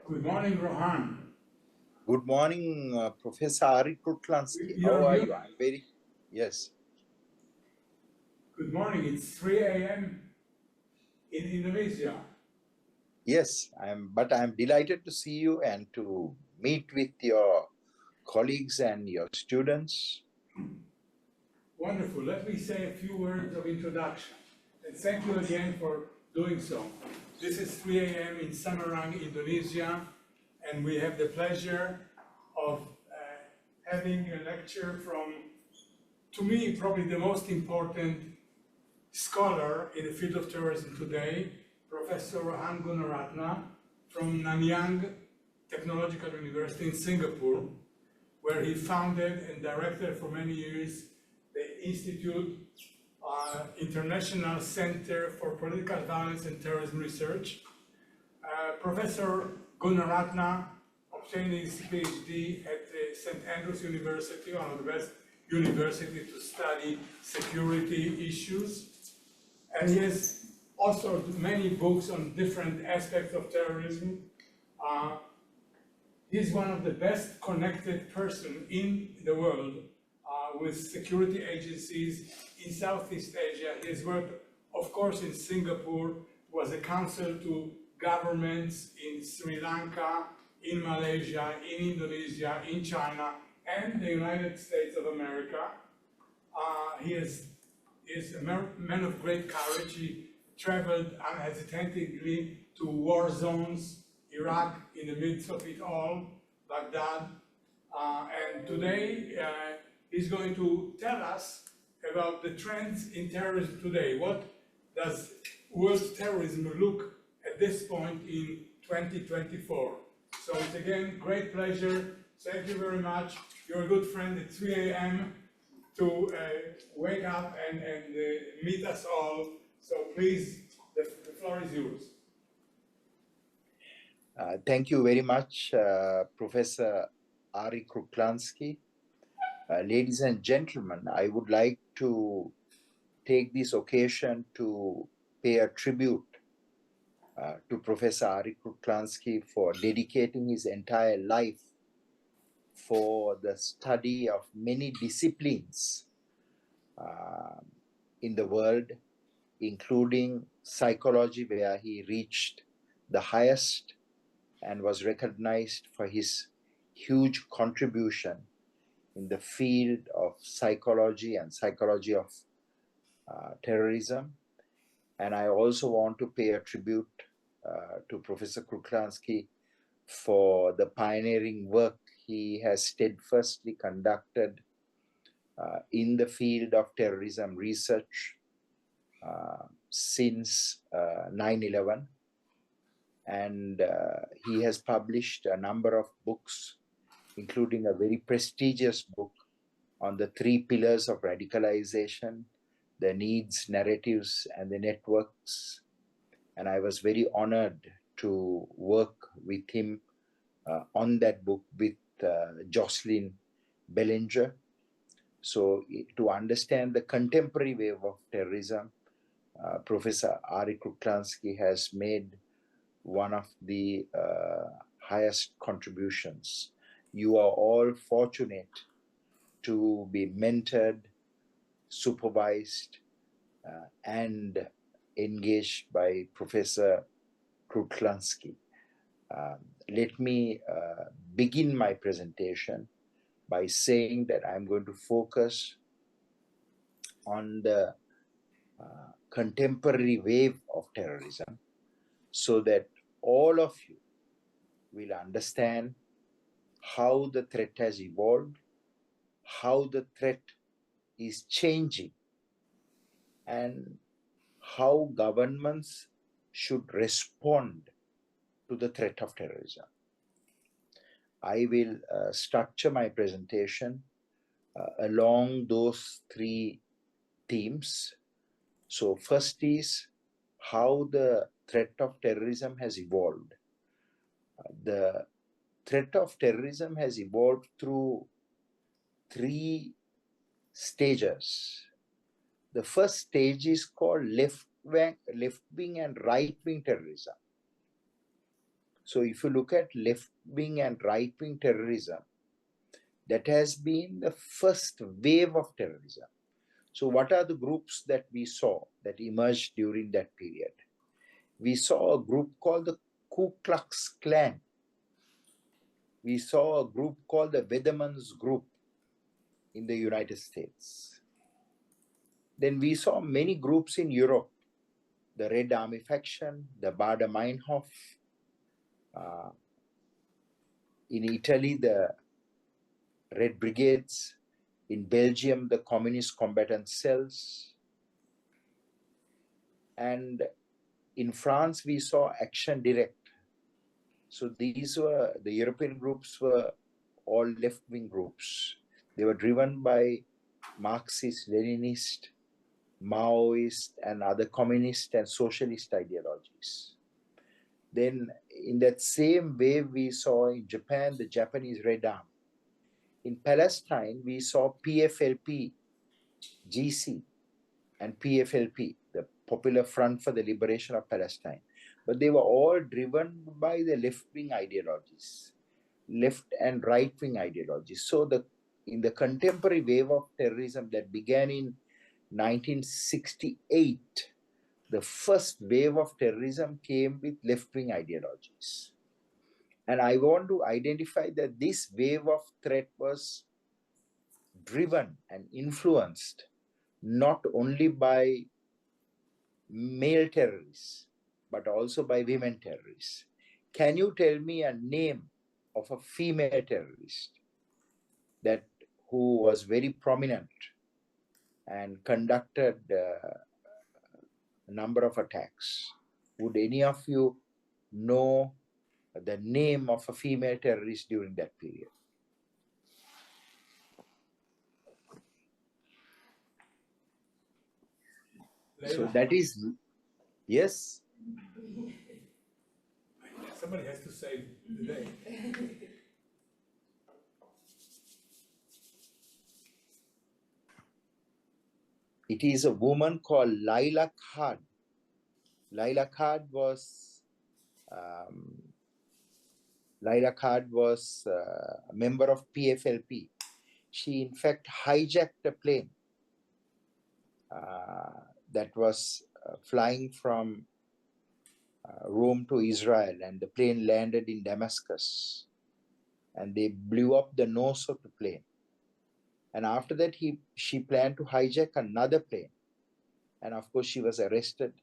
Good morning, Rohan. Good morning, Professor Arie Kruglanski. How are you? I'm very, yes. Good morning. It's 3 a.m. in Indonesia. Yes, but I'm delighted to see you and to meet with your colleagues and your students. Wonderful. Let me say a few words of introduction. And thank you again for doing so. This is 3 a.m. in Semarang, Indonesia, and we have the pleasure of having a lecture from, to me, probably the most important scholar in the field of terrorism today, Professor Rohan Gunaratna from Nanyang Technological University in Singapore, where he founded and directed for many years the Institute International Center for Political Violence and Terrorism Research. Professor Gunaratna obtained his PhD at St. Andrews University, one of the best universities to study security issues. And he has authored many books on different aspects of terrorism. He's one of the best connected person in the world with security agencies in Southeast Asia. He has worked, of course, in Singapore, was a counsel to governments in Sri Lanka, in Malaysia, in Indonesia, in China, and the United States of America. He is a man of great courage. He traveled unhesitatingly to war zones, Iraq in the midst of it all, Baghdad. And today he's going to tell us about the trends in terrorism today. What does world terrorism look at this point in 2024? So it's again, great pleasure. Thank you very much. You're a good friend at 3 a.m. to wake up and meet us all. So please, the floor is yours. Thank you very much, Professor Arie Kruglanski. Ladies and gentlemen, I would like to take this occasion to pay a tribute to Professor Arie Kruglanski for dedicating his entire life for the study of many disciplines in the world, including psychology, where he reached the highest and was recognized for his huge contribution in the field of psychology and psychology of terrorism. And I also want to pay a tribute to Professor Kruglanski for the pioneering work he has steadfastly conducted in the field of terrorism research since 9/11. And he has published a number of books, including a very prestigious book on the 3 pillars of radicalization, the needs, narratives, and the networks. And I was very honored to work with him on that book with Jocelyn Bellinger. So to understand the contemporary wave of terrorism, Professor Arie Kruglanski has made one of the highest contributions. You are all fortunate to be mentored, supervised, and engaged by Professor Kruglanski. Let me begin my presentation by saying that I'm going to focus on the contemporary wave of terrorism so that all of you will understand how the threat has evolved, how the threat is changing, and how governments should respond to the threat of terrorism. I will structure my presentation along those 3 themes. So first is how the threat of terrorism has evolved. The threat of terrorism has evolved through 3 stages. The first stage is called left wing and right wing terrorism. So if you look at left-wing and right-wing terrorism, that has been the first wave of terrorism. So what are the groups that we saw that emerged during that period? We saw a group called the Ku Klux Klan. We saw a group called the Weatherman's Group in the United States. Then we saw many groups in Europe, the Red Army faction, the Baader Meinhof, in Italy, the Red Brigades, in Belgium, the Communist Combatant Cells, and in France, we saw Action Direct. So these were, the European groups were all left-wing groups. They were driven by Marxist, Leninist, Maoist, and other communist and socialist ideologies. Then in that same wave, we saw in Japan, the Japanese Red Army. In Palestine, we saw PFLP, GC, and PFLP, the Popular Front for the Liberation of Palestine. But they were all driven by the left-wing ideologies, left and right-wing ideologies. So in the contemporary wave of terrorism that began in 1968, the first wave of terrorism came with left-wing ideologies. And I want to identify that this wave of threat was driven and influenced not only by male terrorists, but also by women terrorists. Can you tell me a name of a female terrorist who was very prominent and conducted a number of attacks? Would any of you know the name of a female terrorist during that period? So that is, yes? Somebody has to save the day. It is a woman called Laila Khad. Laila Khad was a member of PFLP. She in fact hijacked a plane that was flying from Rome to Israel, and the plane landed in Damascus, and they blew up the nose of the plane. And after that, she planned to hijack another plane, and of course she was arrested.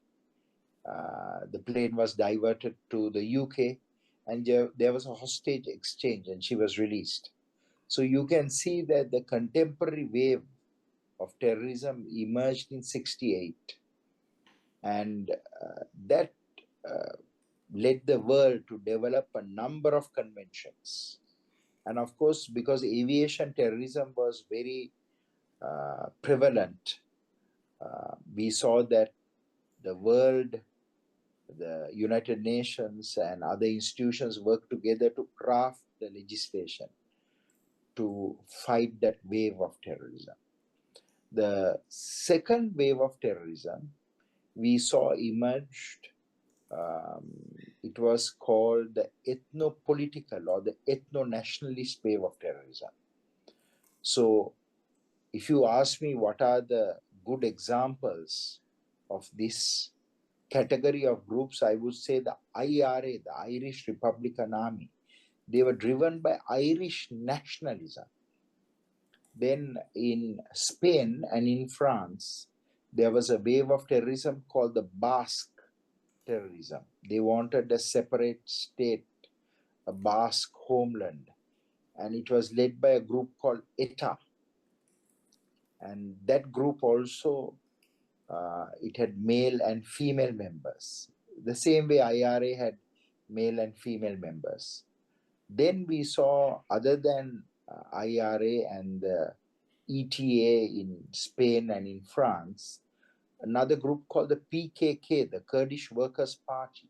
The plane was diverted to the UK, and there was a hostage exchange, and she was released. So you can see that the contemporary wave of terrorism emerged in 1968, and that led the world to develop a number of conventions. And of course, because aviation terrorism was very prevalent, we saw that the world, the United Nations and other institutions worked together to craft the legislation to fight that wave of terrorism. The second wave of terrorism we saw emerged, it was called the ethno-political or the ethno-nationalist wave of terrorism. So if you ask me what are the good examples of this category of groups, I would say the IRA, the Irish Republican Army. They were driven by Irish nationalism. Then in Spain and in France, there was a wave of terrorism called the Basque terrorism. They wanted a separate state, a Basque homeland, and it was led by a group called ETA. And that group also, it had male and female members, the same way IRA had male and female members. Then we saw, other than IRA and the ETA in Spain and in France, another group called the PKK, the Kurdish Workers' Party.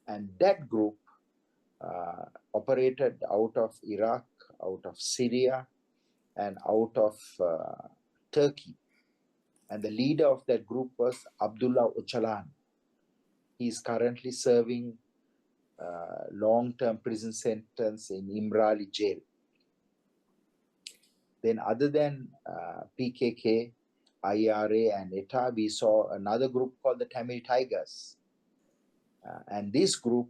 And that group operated out of Iraq, out of Syria, and out of Turkey. And the leader of that group was Abdullah Öcalan. He is currently serving long-term prison sentence in Imrali jail. Then other than PKK, IRA and ETA, we saw another group called the Tamil Tigers. And this group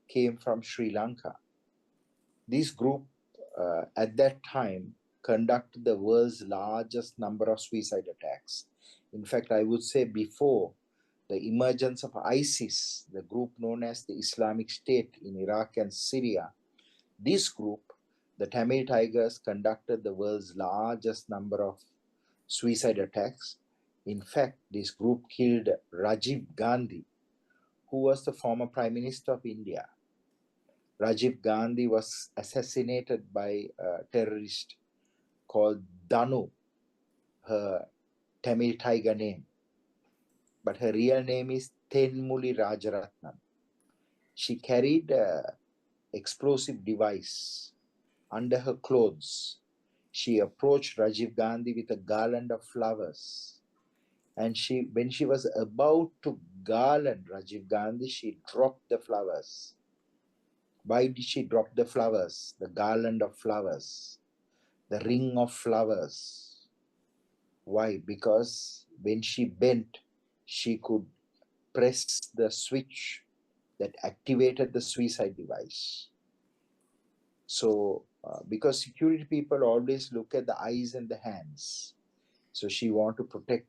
came from Sri Lanka. This group at that time conducted the world's largest number of suicide attacks. In fact, I would say before the emergence of ISIS, the group known as the Islamic State in Iraq and Syria, this group, the Tamil Tigers, conducted the world's largest number of suicide attacks. In fact, this group killed Rajiv Gandhi, who was the former Prime Minister of India. Rajiv Gandhi was assassinated by a terrorist called Danu, her Tamil Tiger name. But her real name is Tenmuli Rajaratnam. She carried an explosive device under her clothes. She approached Rajiv Gandhi with a garland of flowers. And when she was about to garland Rajiv Gandhi, she dropped the flowers. Why did she drop the flowers? The garland of flowers, the ring of flowers. Why? Because when she bent, she could press the switch that activated the suicide device. So, because security people always look at the eyes and the hands, so she want to protect,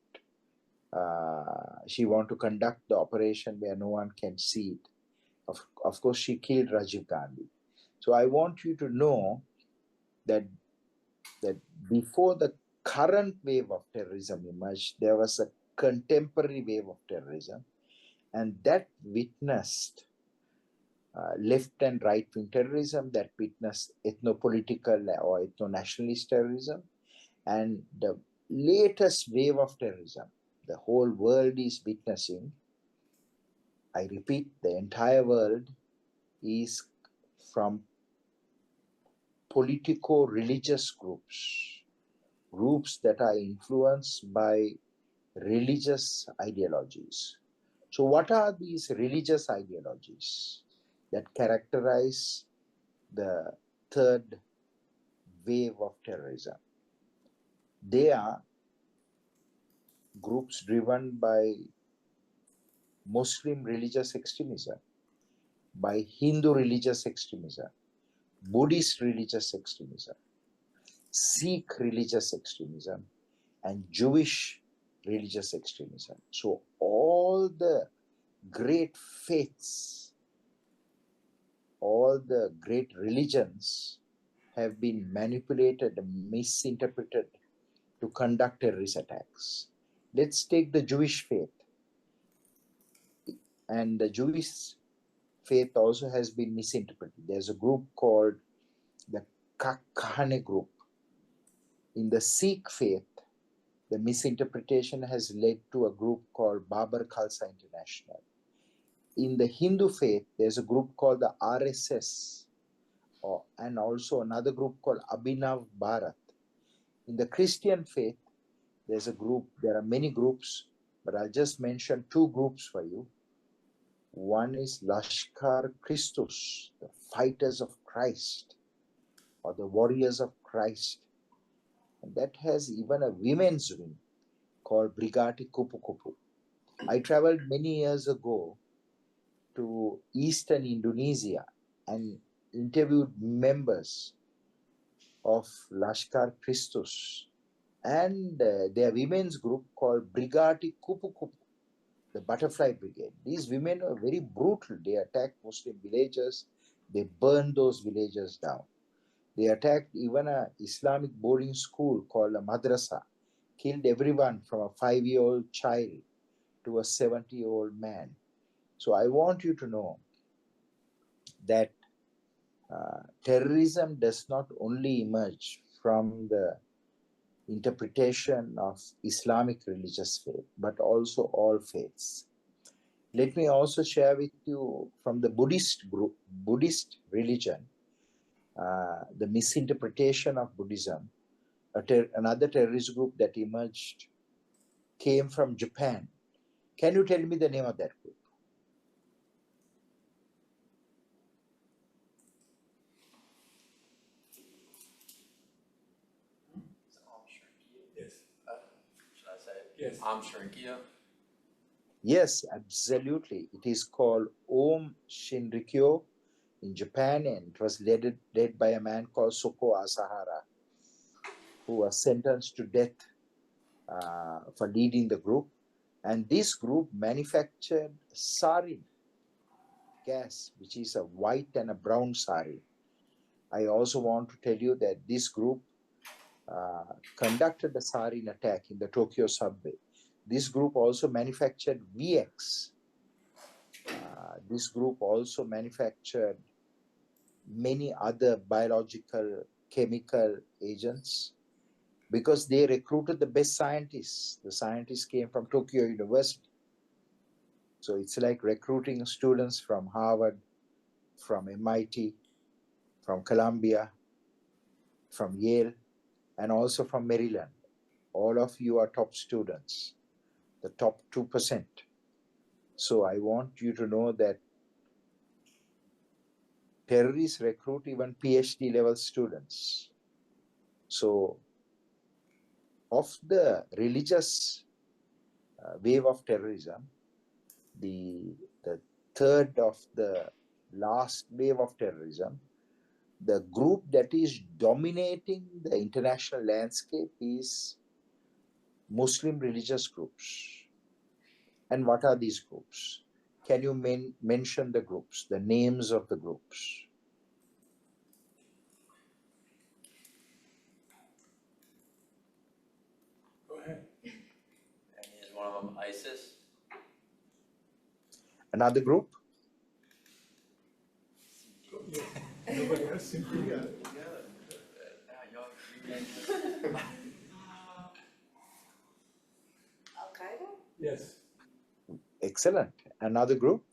she want to conduct the operation where no one can see it. Of course, she killed Rajiv Gandhi. So I want you to know that before the current wave of terrorism emerged, there was a contemporary wave of terrorism, and that witnessed left and right wing terrorism, that witnessed ethno-political or ethno-nationalist terrorism, and the latest wave of terrorism the whole world is witnessing. I repeat, the entire world is from politico-religious groups that are influenced by religious ideologies. So what are these religious ideologies that characterize the third wave of terrorism? They are groups driven by Muslim religious extremism, by Hindu religious extremism, Buddhist religious extremism, Sikh religious extremism, and Jewish religious extremism. So all the great faiths, all the great religions have been manipulated and misinterpreted to conduct terrorist attacks. Let's take the Jewish faith. And the Jewish faith also has been misinterpreted. There's a group called the Kahane group. In the Sikh faith, the misinterpretation has led to a group called Babar Khalsa International. In the Hindu faith, there's a group called the RSS, and also another group called Abhinav Bharat. In the Christian faith, there's a group, there are many groups, but I'll just mention two groups for you. One is Lashkar Christus, the fighters of Christ, or the warriors of Christ. And that has even a women's wing called Brigati Kupu Kupu. I traveled many years ago to eastern Indonesia and interviewed members of Lashkar Christus and their women's group called Brigati Kupu Kupu, the Butterfly Brigade. These women are very brutal. They attack Muslim villages. They burn those villages down. They attacked even an Islamic boarding school called a madrasa, killed everyone from a 5-year-old child to a 70-year-old man. So I want you to know that terrorism does not only emerge from the interpretation of Islamic religious faith, but also all faiths. Let me also share with you from the Buddhist group, Buddhist religion, the misinterpretation of Buddhism. Another terrorist group that emerged came from Japan. Can you tell me the name of that group? Yes. Shrinkyo. Yes, absolutely. It is called Om Shinrikyo in Japan, and it was led by a man called Soko Asahara, who was sentenced to death for leading the group. And this group manufactured sarin gas, which is a white and a brown sarin. I also want to tell you that this group conducted a sarin attack in the Tokyo subway. This group also manufactured VX. This group also manufactured many other biological, chemical agents because they recruited the best scientists. The scientists came from Tokyo University. So it's like recruiting students from Harvard, from MIT, from Columbia, from Yale, and also from Maryland. All of you are top students, the top 2%. So I want you to know that terrorists recruit even PhD level students. So of the religious wave of terrorism, the third of the last wave of terrorism, the group that is dominating the international landscape is Muslim religious groups. And what are these groups? Can you mention the groups, the names of the groups? Go ahead. And is one of them ISIS? Another group? Yeah. Nobody else simply. Yeah. Al-Qaeda? Yes. Excellent. Another group?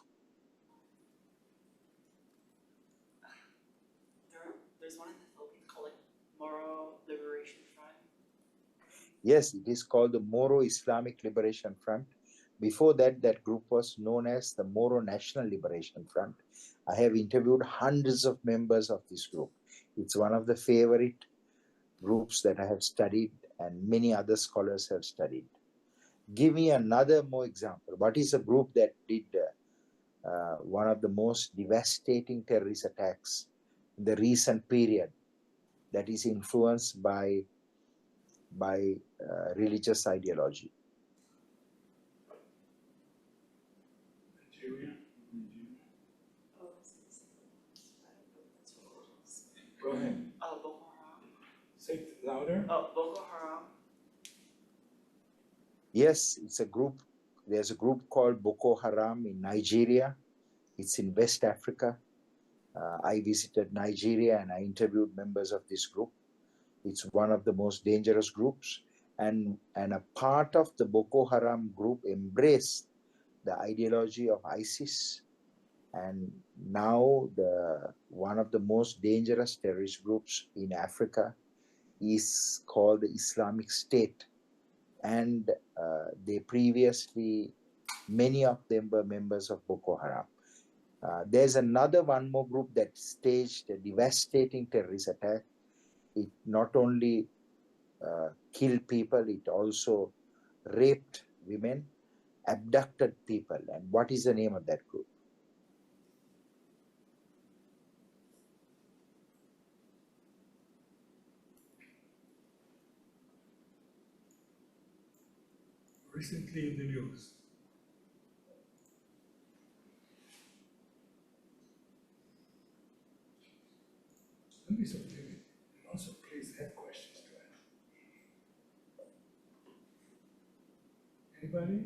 There's one in the Philippines called like Moro Liberation Front. Yes, it is called the Moro Islamic Liberation Front. Before that, that group was known as the Moro National Liberation Front. I have interviewed hundreds of members of this group. It's one of the favorite groups that I have studied, and many other scholars have studied. Give me another more example. What is a group that did one of the most devastating terrorist attacks in the recent period that is influenced by religious ideology? Nigeria. Oh, this is I don't know if that's what it is. Go ahead. Boko Haram. Say it louder. Boko Haram. Yes, it's a group. There's a group called Boko Haram in Nigeria. It's in West Africa. I visited Nigeria and I interviewed members of this group. It's one of the most dangerous groups. And a part of the Boko Haram group embraced the ideology of ISIS. And now one of the most dangerous terrorist groups in Africa is called the Islamic State. And they previously, many of them were members of Boko Haram. There's one more group that staged a devastating terrorist attack. It not only killed people, it also raped women, abducted people. And what is the name of that group? Recently in the news. Don't be so timid. And also, please have questions to ask. Anybody?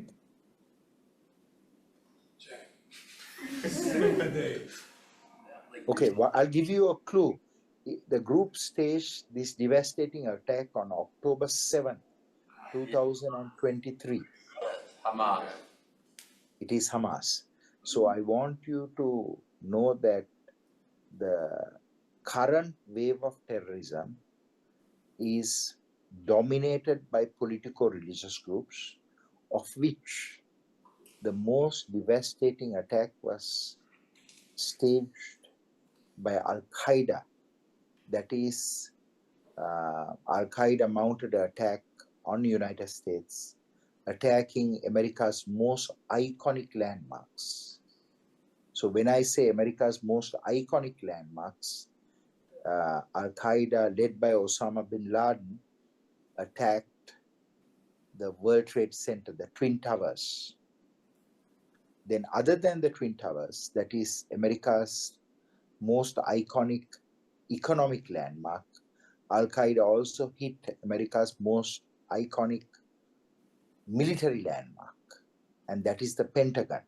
Jack. Save the day. Okay, well, I'll give you a clue. The group staged this devastating attack on October 7th, 2023. Hamas. It is Hamas. So I want you to know that the current wave of terrorism is dominated by politico-religious groups, of which the most devastating attack was staged by Al-Qaeda. That is, Al-Qaeda mounted an attack on the United States attacking America's most iconic landmarks. So when I say America's most iconic landmarks, Al-Qaeda, led by Osama bin Laden, attacked the World Trade Center, the Twin Towers. Then other than the Twin Towers, that is America's most iconic economic landmark, Al-Qaeda also hit America's most iconic military landmark, and that is the Pentagon.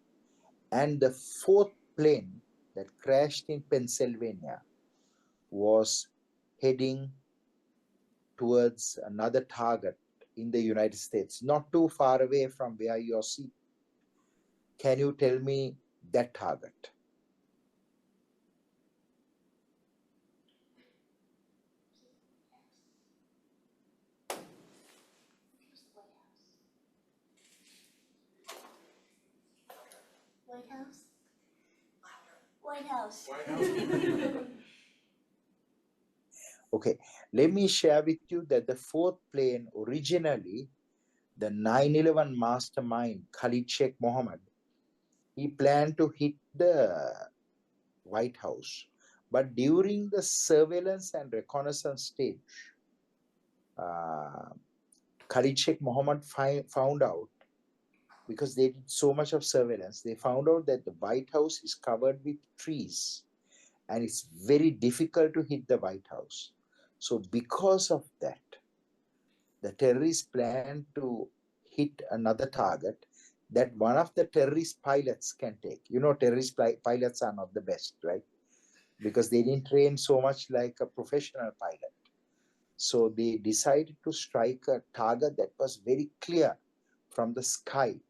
And the fourth plane that crashed in Pennsylvania was heading towards another target in the United States, not too far away from where you're seated. Can you tell me that target? White House? White House. White House. Okay, let me share with you that the fourth plane originally, the 9/11 mastermind Khalid Sheikh Mohammed, he planned to hit the White House. But during the surveillance and reconnaissance stage, Khalid Sheikh Mohammed found out, because they did so much of surveillance, they found out that the White House is covered with trees and it's very difficult to hit the White House. So because of that, the terrorists planned to hit another target that one of the terrorist pilots can take. You know, terrorist pilots are not the best, right? Because they didn't train so much like a professional pilot. So they decided to strike a target that was very clear from the sky.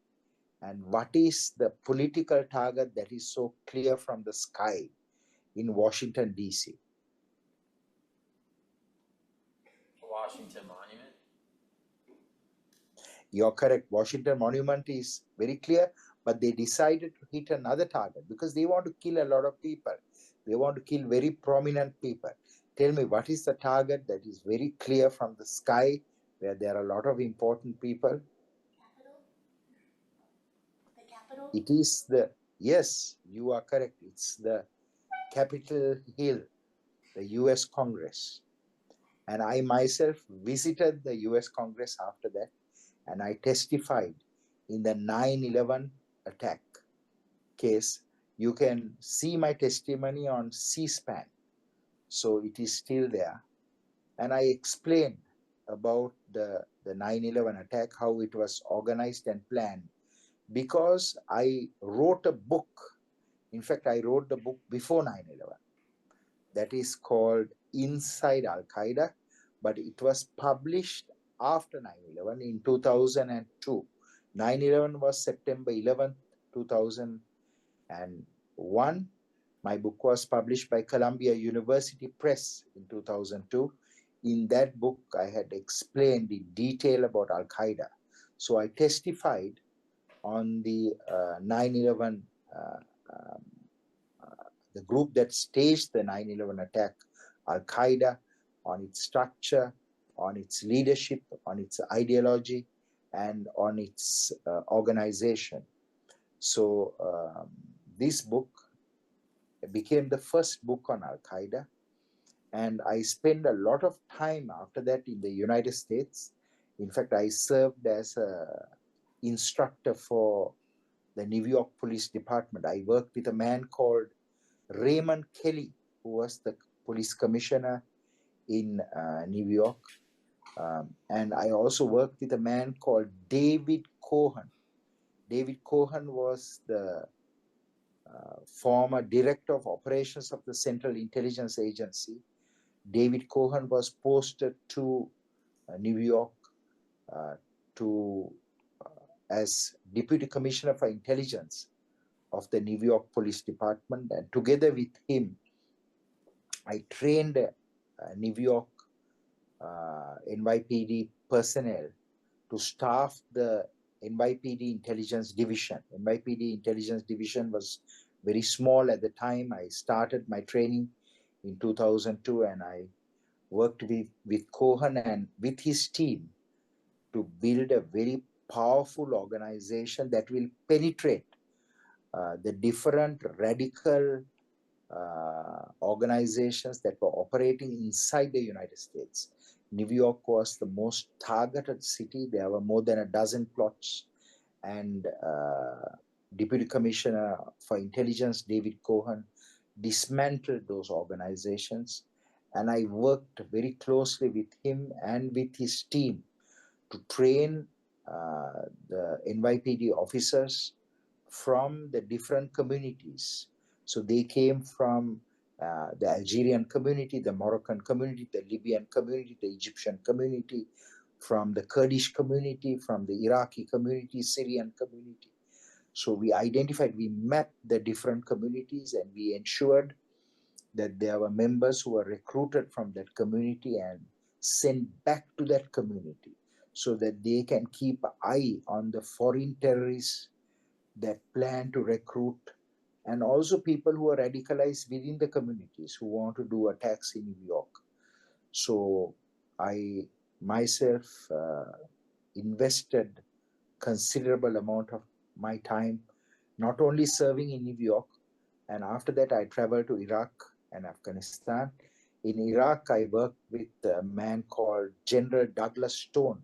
And what is the political target that is so clear from the sky in Washington, D.C.? Washington Monument. You're correct. Washington Monument is very clear, but they decided to hit another target because they want to kill a lot of people. They want to kill very prominent people. Tell me, what is the target that is very clear from the sky where there are a lot of important people? Capitol? The Capitol? It is the, yes, you are correct. It's the Capitol Hill, the US Congress. And I myself visited the US Congress after that, and I testified in the 9/11 attack case. You can see my testimony on C-SPAN. So it is still there. And I explained about the 9/11 attack, how it was organized and planned, because I wrote a book. In fact, I wrote the book before 9/11. That is called Inside Al-Qaeda, but it was published after 9/11 in 2002. 9/11 was September 11th, 2001. My book was published by Columbia University Press in 2002. In that book, I had explained in detail about Al-Qaeda. So I testified on the 9/11, the group that staged the 9/11 attack, Al-Qaeda, on its structure, on its leadership, on its ideology, and on its organization. So this book became the first book on Al-Qaeda. And I spent a lot of time after that in the United States. In fact, I served as an instructor for the New York Police Department. I worked with a man called Raymond Kelly, who was the police commissioner in New York. And I also worked with a man called David Cohen. David Cohen was the former director of operations of the Central Intelligence Agency. David Cohen was posted to New York as Deputy Commissioner for Intelligence of the New York Police Department. And together with him, I trained New York NYPD personnel to staff the NYPD Intelligence Division. NYPD Intelligence Division was very small at the time. I started my training in 2002, and I worked with Cohen and with his team to build a very powerful organization that will penetrate the different radical organizations that were operating inside the United States. New York was the most targeted city. There were more than a dozen plots, and Deputy Commissioner for Intelligence David Cohen dismantled those organizations. And I worked very closely with him and with his team to train the NYPD officers from the different communities. So they came from the Algerian community, the Moroccan community, the Libyan community, the Egyptian community, from the Kurdish community, from the Iraqi community, Syrian community. So we mapped the different communities, and we ensured that there were members who were recruited from that community and sent back to that community so that they can keep an eye on the foreign terrorists that plan to recruit, and also people who are radicalized within the communities who want to do attacks in New York. So I myself invested considerable amount of my time not only serving in New York, and after that I traveled to Iraq and Afghanistan. In Iraq, I worked with a man called General Douglas Stone,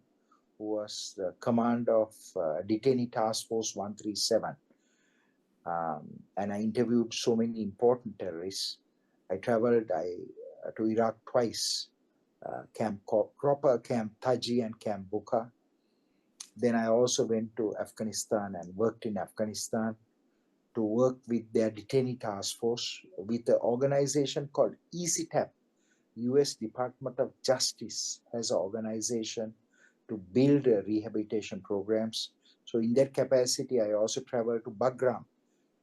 who was the commander of Detainee Task Force 137. And I interviewed so many important terrorists. I traveled to Iraq twice, Camp Cropper, Camp Taji, and Camp Buka. Then I also went to Afghanistan and worked in Afghanistan to work with their detainee task force with an organization called ECTAP. US Department of Justice has an organization to build rehabilitation programs. So in that capacity, I also traveled to Bagram,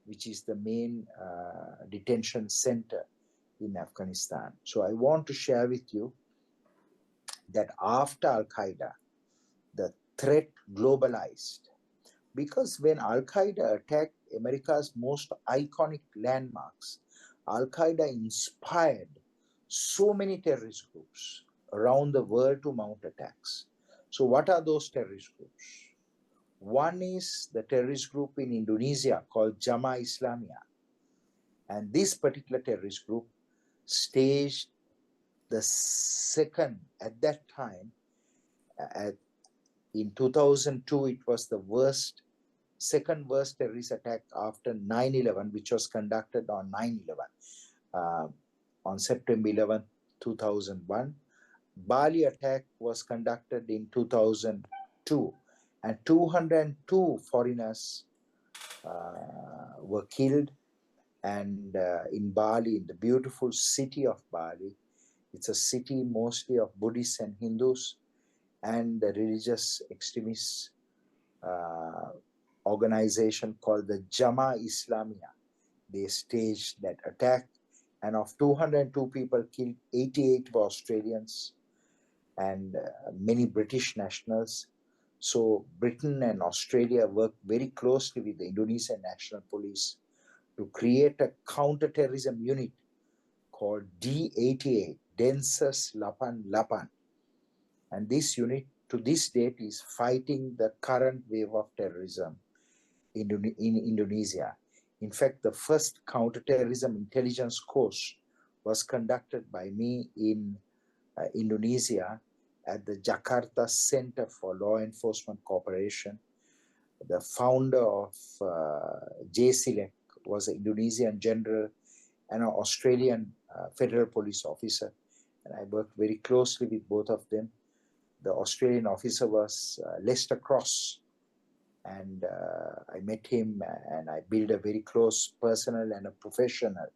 which is the main detention center in Afghanistan. So I want to share with you that after Al-Qaeda, the threat globalized. Because when Al-Qaeda attacked America's most iconic landmarks, Al-Qaeda inspired so many terrorist groups around the world to mount attacks. So what are those terrorist groups? One is the terrorist group in Indonesia called Jamaah Islamiyah. And this particular terrorist group staged the second, at that time, in 2002, it was the second worst terrorist attack after 9/11, which was conducted on 9/11, on September 11, 2001. Bali attack was conducted in 2002, and 202 foreigners were killed. And in Bali, in the beautiful city of Bali, it's a city mostly of Buddhists and Hindus, and the religious extremists organization called the Jamaah Islamiyah. They staged that attack, and of 202 people killed, 88 were Australians and many British nationals. So Britain and Australia worked very closely with the Indonesian National Police to create a counter-terrorism unit called D88, Densus 88. And this unit, to this date, is fighting the current wave of terrorism in Indonesia. In fact, the first counterterrorism intelligence course was conducted by me in Indonesia at the Jakarta Center for Law Enforcement Cooperation. The founder of JSILEC was an Indonesian general and an Australian federal police officer. And I worked very closely with both of them. The Australian officer was Lester Cross, and I met him and I built a very close personal and a professional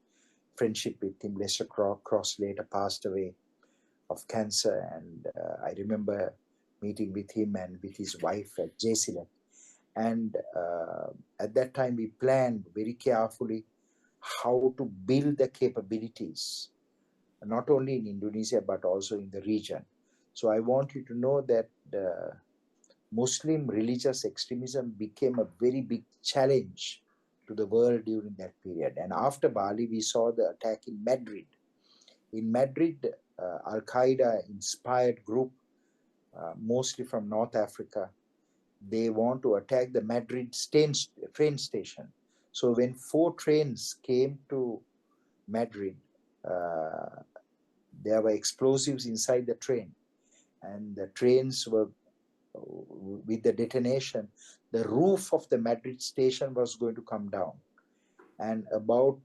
friendship with him. Lester Cross later passed away of cancer, and I remember meeting with him and with his wife at JSILEC. And at that time, we planned very carefully how to build the capabilities, not only in Indonesia, but also in the region. So I want you to know that Muslim religious extremism became a very big challenge to the world during that period. And after Bali, we saw the attack in Madrid. In Madrid, Al-Qaeda inspired group, mostly from North Africa, they want to attack the Madrid train station. So when 4 trains came to Madrid, there were explosives inside the train, and the trains were, with the detonation, the roof of the Madrid station was going to come down, and about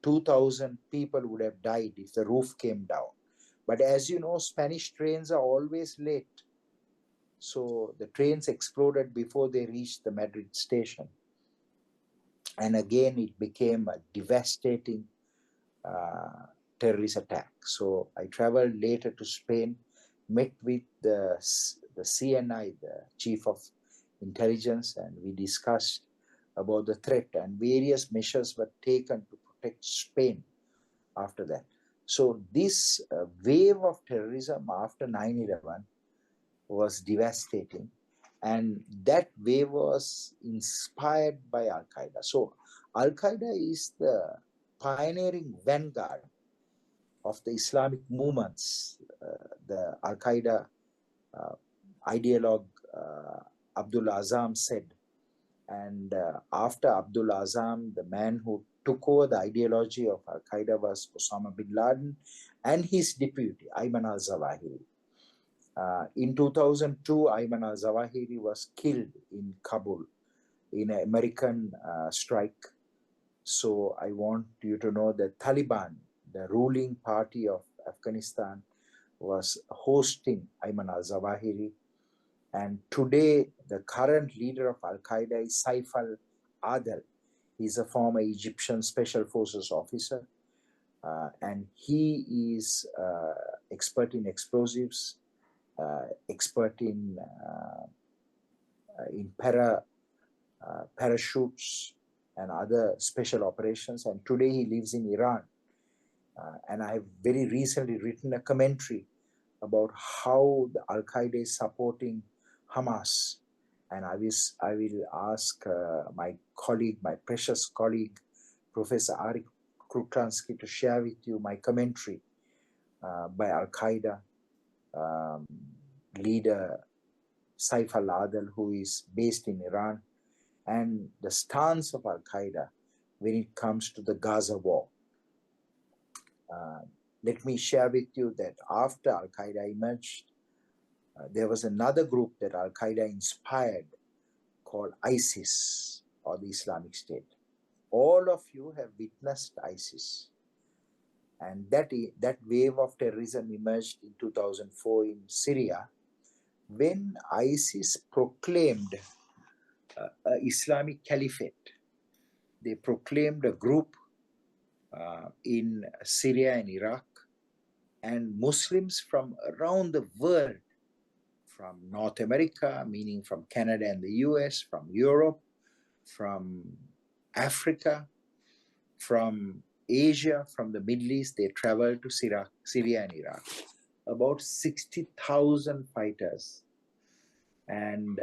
2,000 people would have died if the roof came down. But as you know, Spanish trains are always late. So the trains exploded before they reached the Madrid station. And again, it became a devastating terrorist attack. So I traveled later to Spain, met with the CNI, the Chief of Intelligence, and we discussed about the threat, and various measures were taken to protect Spain after that. So this wave of terrorism after 9/11 was devastating, and that wave was inspired by Al-Qaeda. So Al-Qaeda is the pioneering vanguard of the Islamic movements. The Al-Qaeda ideologue Abdul Azam said, and after Abdul Azam, the man who took over the ideology of Al-Qaeda was Osama bin Laden and his deputy, Ayman al-Zawahiri. In 2002, Ayman al-Zawahiri was killed in Kabul in an American strike. So I want you to know that Taliban, the ruling party of Afghanistan, was hosting Ayman al-Zawahiri. And today, the current leader of Al-Qaeda is Saif al-Adel. He's a former Egyptian Special Forces officer. And he is expert in explosives, expert in parachutes and other special operations. And today he lives in Iran. And I have very recently written a commentary about how the Al-Qaeda is supporting Hamas. And I will ask my colleague, my precious colleague, Professor Arie Kruglanski, to share with you my commentary by Al-Qaeda leader Saif al-Adel, who is based in Iran, and the stance of Al-Qaeda when it comes to the Gaza war. Let me share with you that after Al-Qaeda emerged, there was another group that Al-Qaeda inspired called ISIS, or the Islamic State. All of you have witnessed ISIS. And that wave of terrorism emerged in 2004 in Syria, when ISIS proclaimed an Islamic Caliphate. They proclaimed a group in Syria and Iraq, and Muslims from around the world, from North America, meaning from Canada and the US, from Europe, from Africa, from Asia, from the Middle East, they traveled to Syria and Iraq. About 60,000 fighters and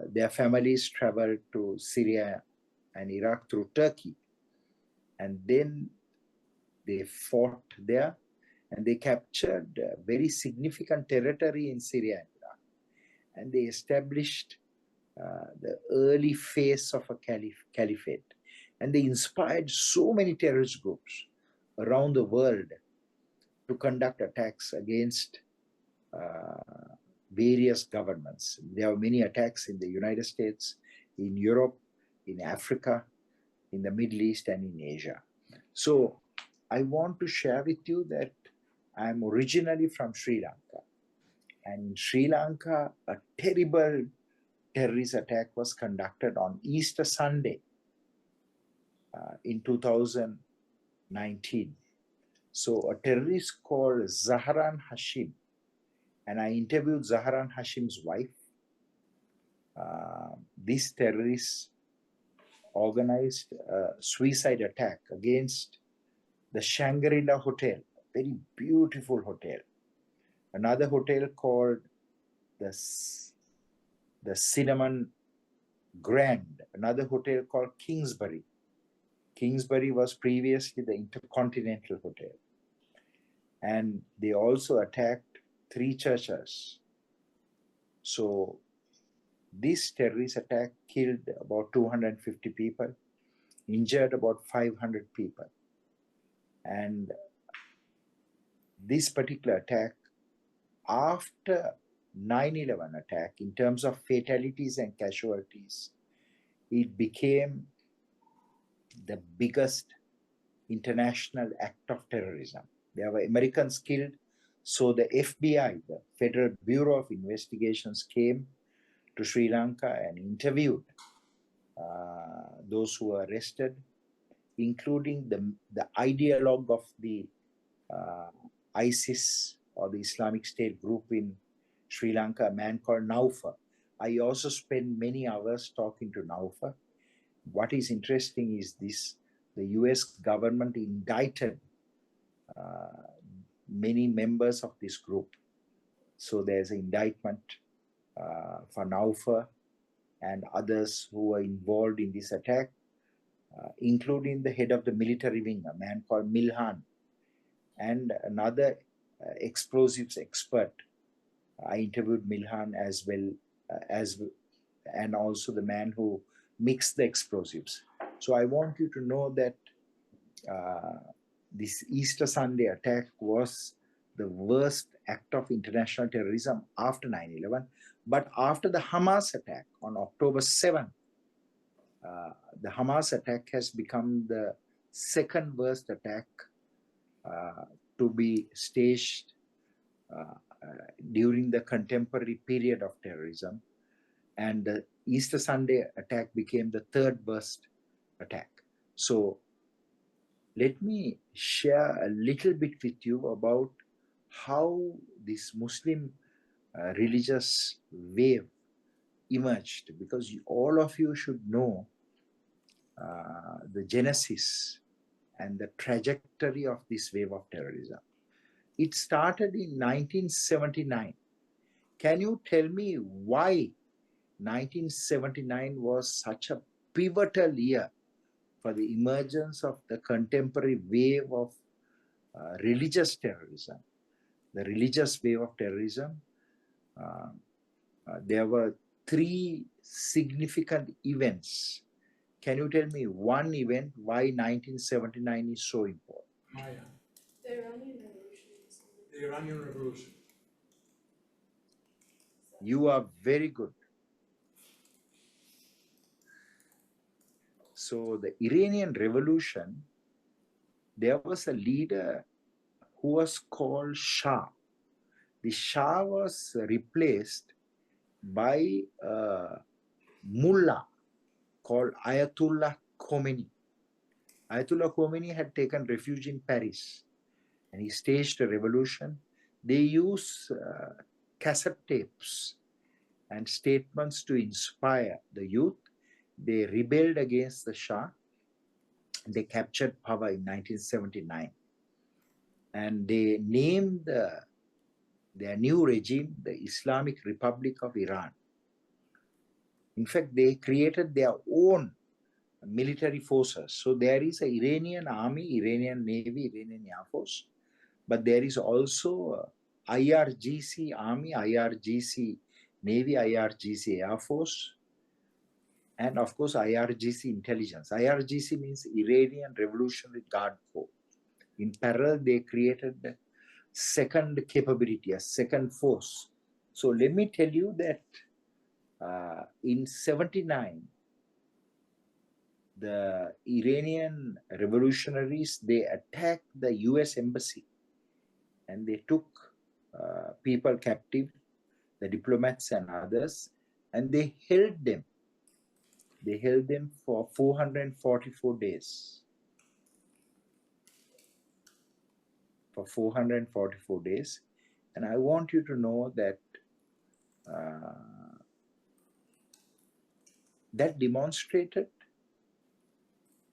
their families traveled to Syria and Iraq through Turkey. And then they fought there, and they captured very significant territory in Syria and Iraq. And they established the early phase of a caliphate. And they inspired so many terrorist groups around the world to conduct attacks against various governments. There were many attacks in the United States, in Europe, in Africa, in the Middle East, and in Asia. So I want to share with you that I'm originally from Sri Lanka. And in Sri Lanka, a terrible terrorist attack was conducted on Easter Sunday in 2019. So a terrorist called Zahran Hashim, and I interviewed Zahran Hashim's wife. This terrorist organized a suicide attack against the Shangri-La Hotel, a very beautiful hotel. Another hotel called the Cinnamon Grand, another hotel called Kingsbury. Kingsbury was previously the Intercontinental Hotel. And they also attacked 3 churches. So This terrorist attack killed about 250 people, injured about 500 people. And this particular attack, after 9/11 attack, in terms of fatalities and casualties, it became the biggest international act of terrorism. There were Americans killed, so the FBI, the Federal Bureau of Investigations, came to Sri Lanka and interviewed those who were arrested, including the ideologue of the ISIS or the Islamic State group in Sri Lanka, a man called Naufa. I also spent many hours talking to Naufa. What is interesting is this: the US government indicted many members of this group. So there's an indictment for Naufa and others who were involved in this attack, including the head of the military wing, a man called Milhan, and another explosives expert. I interviewed Milhan as well and also the man who mixed the explosives. So I want you to know that this Easter Sunday attack was the worst act of international terrorism after 9/11. But after the Hamas attack on October 7th, the Hamas attack has become the second worst attack to be staged during the contemporary period of terrorism. And the Easter Sunday attack became the third worst attack. So let me share a little bit with you about how this Muslim religious wave emerged, because all of you should know the genesis and the trajectory of this wave of terrorism. It started in 1979. Can you tell me why 1979 was such a pivotal year for the emergence of the contemporary wave of religious terrorism? The religious wave of terrorism, there were three significant events. Can you tell me one event why 1979 is so important? Maya, The Iranian Revolution is the Iranian Revolution. You are very good. So the Iranian Revolution, there was a leader who was called Shah. The Shah was replaced by a mullah called Ayatollah Khomeini. Ayatollah Khomeini had taken refuge in Paris and he staged a revolution. They used cassette tapes and statements to inspire the youth. They rebelled against the Shah. They captured power in 1979. And they named their new regime the Islamic Republic of Iran. In fact, they created their own military forces. So there is an Iranian army, Iranian navy, Iranian air force, but there is also IRGC army, IRGC navy, IRGC air force, and of course IRGC intelligence. IRGC means Iranian Revolutionary Guard Corps. In parallel, they created the second capability, a second force. So let me tell you that in 79, the Iranian revolutionaries, they attacked the US embassy and they took people captive, the diplomats and others, and they held them. They held them for 444 days. For 444 days. And I want you to know that that demonstrated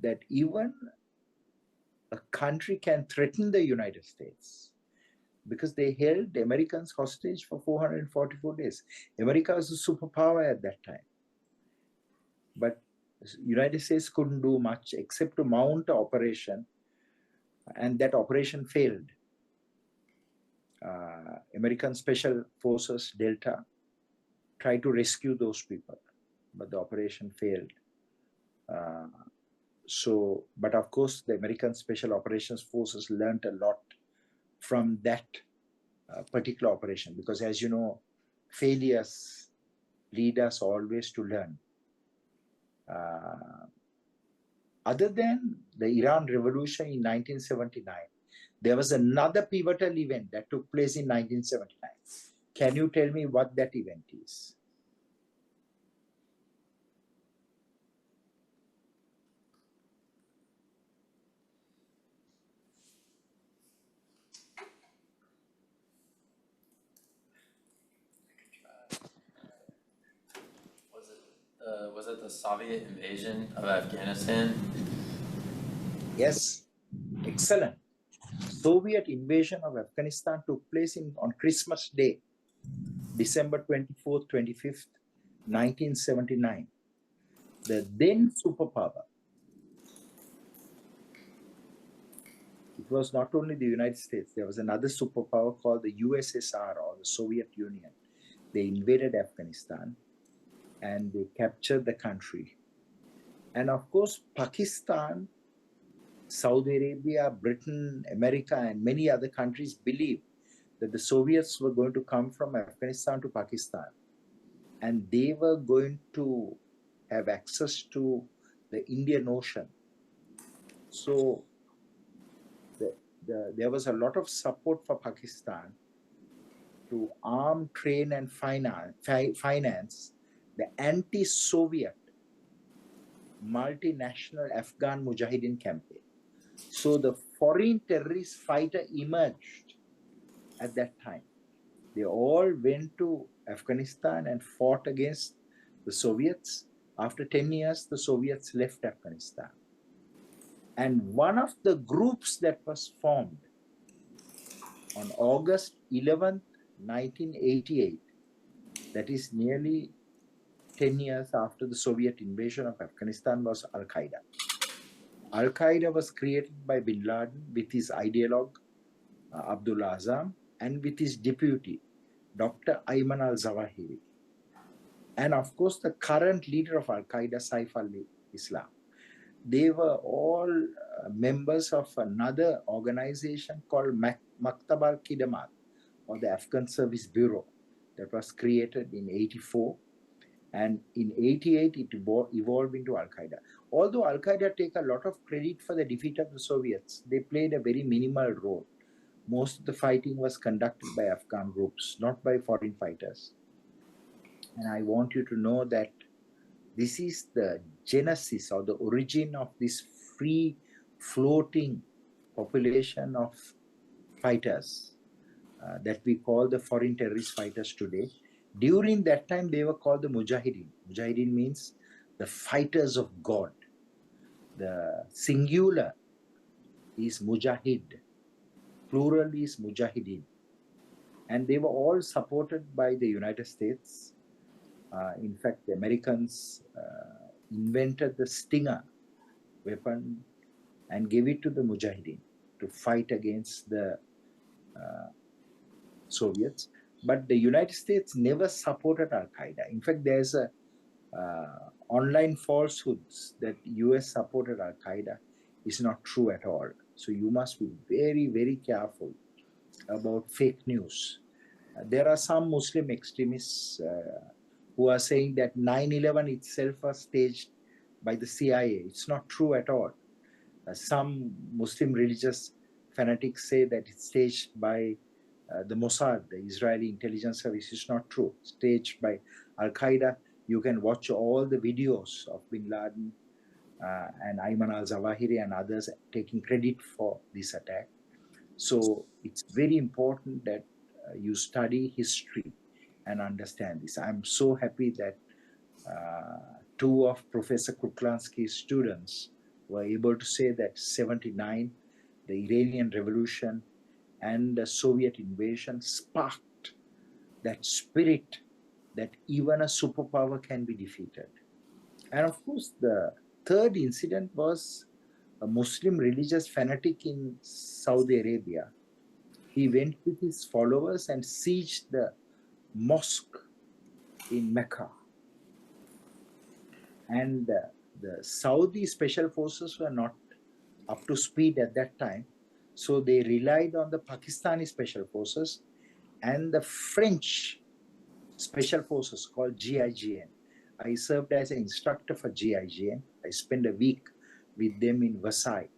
that even a country can threaten the United States, because they held Americans hostage for 444 days. America was a superpower at that time. But United States couldn't do much except to mount an operation, and that operation failed. American Special Forces Delta try to rescue those people, but the operation failed. But of course, the American Special Operations Forces learned a lot from that particular operation, because as you know, failures lead us always to learn. Other than the Iran Revolution in 1979, there was another pivotal event that took place in 1979. Can you tell me what that event is? Was it the Soviet invasion of Afghanistan? Yes, excellent. Soviet invasion of Afghanistan took place on Christmas Day, December 24th, 25th, 1979. The then superpower, it was not only the United States, there was another superpower called the USSR, or the Soviet Union. They invaded Afghanistan and they captured the country. And of course, Pakistan, Saudi Arabia, Britain, America, and many other countries believed that the Soviets were going to come from Afghanistan to Pakistan, and they were going to have access to the Indian Ocean. So there was a lot of support for Pakistan to arm, train, and finance the anti-Soviet multinational Afghan Mujahideen campaign. So the foreign terrorist fighter emerged at that time. They all went to Afghanistan and fought against the Soviets. After 10 years, the Soviets left Afghanistan. And one of the groups that was formed on August 11th, 1988, that is nearly 10 years after the Soviet invasion of Afghanistan, was Al-Qaeda. Al-Qaeda was created by bin Laden with his ideologue, Abdullah Azam, and with his deputy, Dr. Ayman al-Zawahiri. And of course, the current leader of Al-Qaeda, Saif al-Islam. They were all members of another organization called Maktab al-Khidamat, or the Afghan Service Bureau, that was created in 84. And in 88, it evolved into Al-Qaeda. Although Al-Qaeda take a lot of credit for the defeat of the Soviets, they played a very minimal role. Most of the fighting was conducted by Afghan groups, not by foreign fighters. And I want you to know that this is the genesis or the origin of this free floating population of fighters that we call the foreign terrorist fighters today. During that time, they were called the Mujahideen. Mujahideen means the fighters of God. The singular is Mujahid, plural is Mujahideen. And they were all supported by the United States. In fact, the Americans invented the Stinger weapon and gave it to the Mujahideen to fight against the Soviets. But the United States never supported Al-Qaeda. In fact, there's a online falsehoods that US supported Al-Qaeda is not true at all. So you must be very, very careful about fake news. There are some Muslim extremists who are saying that 9/11 itself was staged by the CIA. It's not true at all. Some Muslim religious fanatics say that it's staged by the Mossad, the Israeli intelligence service. Is not true. Staged by Al-Qaeda. You can watch all the videos of bin Laden and Ayman al-Zawahiri and others taking credit for this attack. So it's very important that you study history and understand this. I'm so happy that two of Professor Kruglanski's students were able to say that 79, the Iranian Revolution and the Soviet invasion sparked that spirit that even a superpower can be defeated. And of course, the third incident was a Muslim religious fanatic in Saudi Arabia. He went with his followers and sieged the mosque in Mecca. And the Saudi special forces were not up to speed at that time. So they relied on the Pakistani special forces and the French special forces called GIGN. I served as an instructor for GIGN. I spent a week with them in Versailles.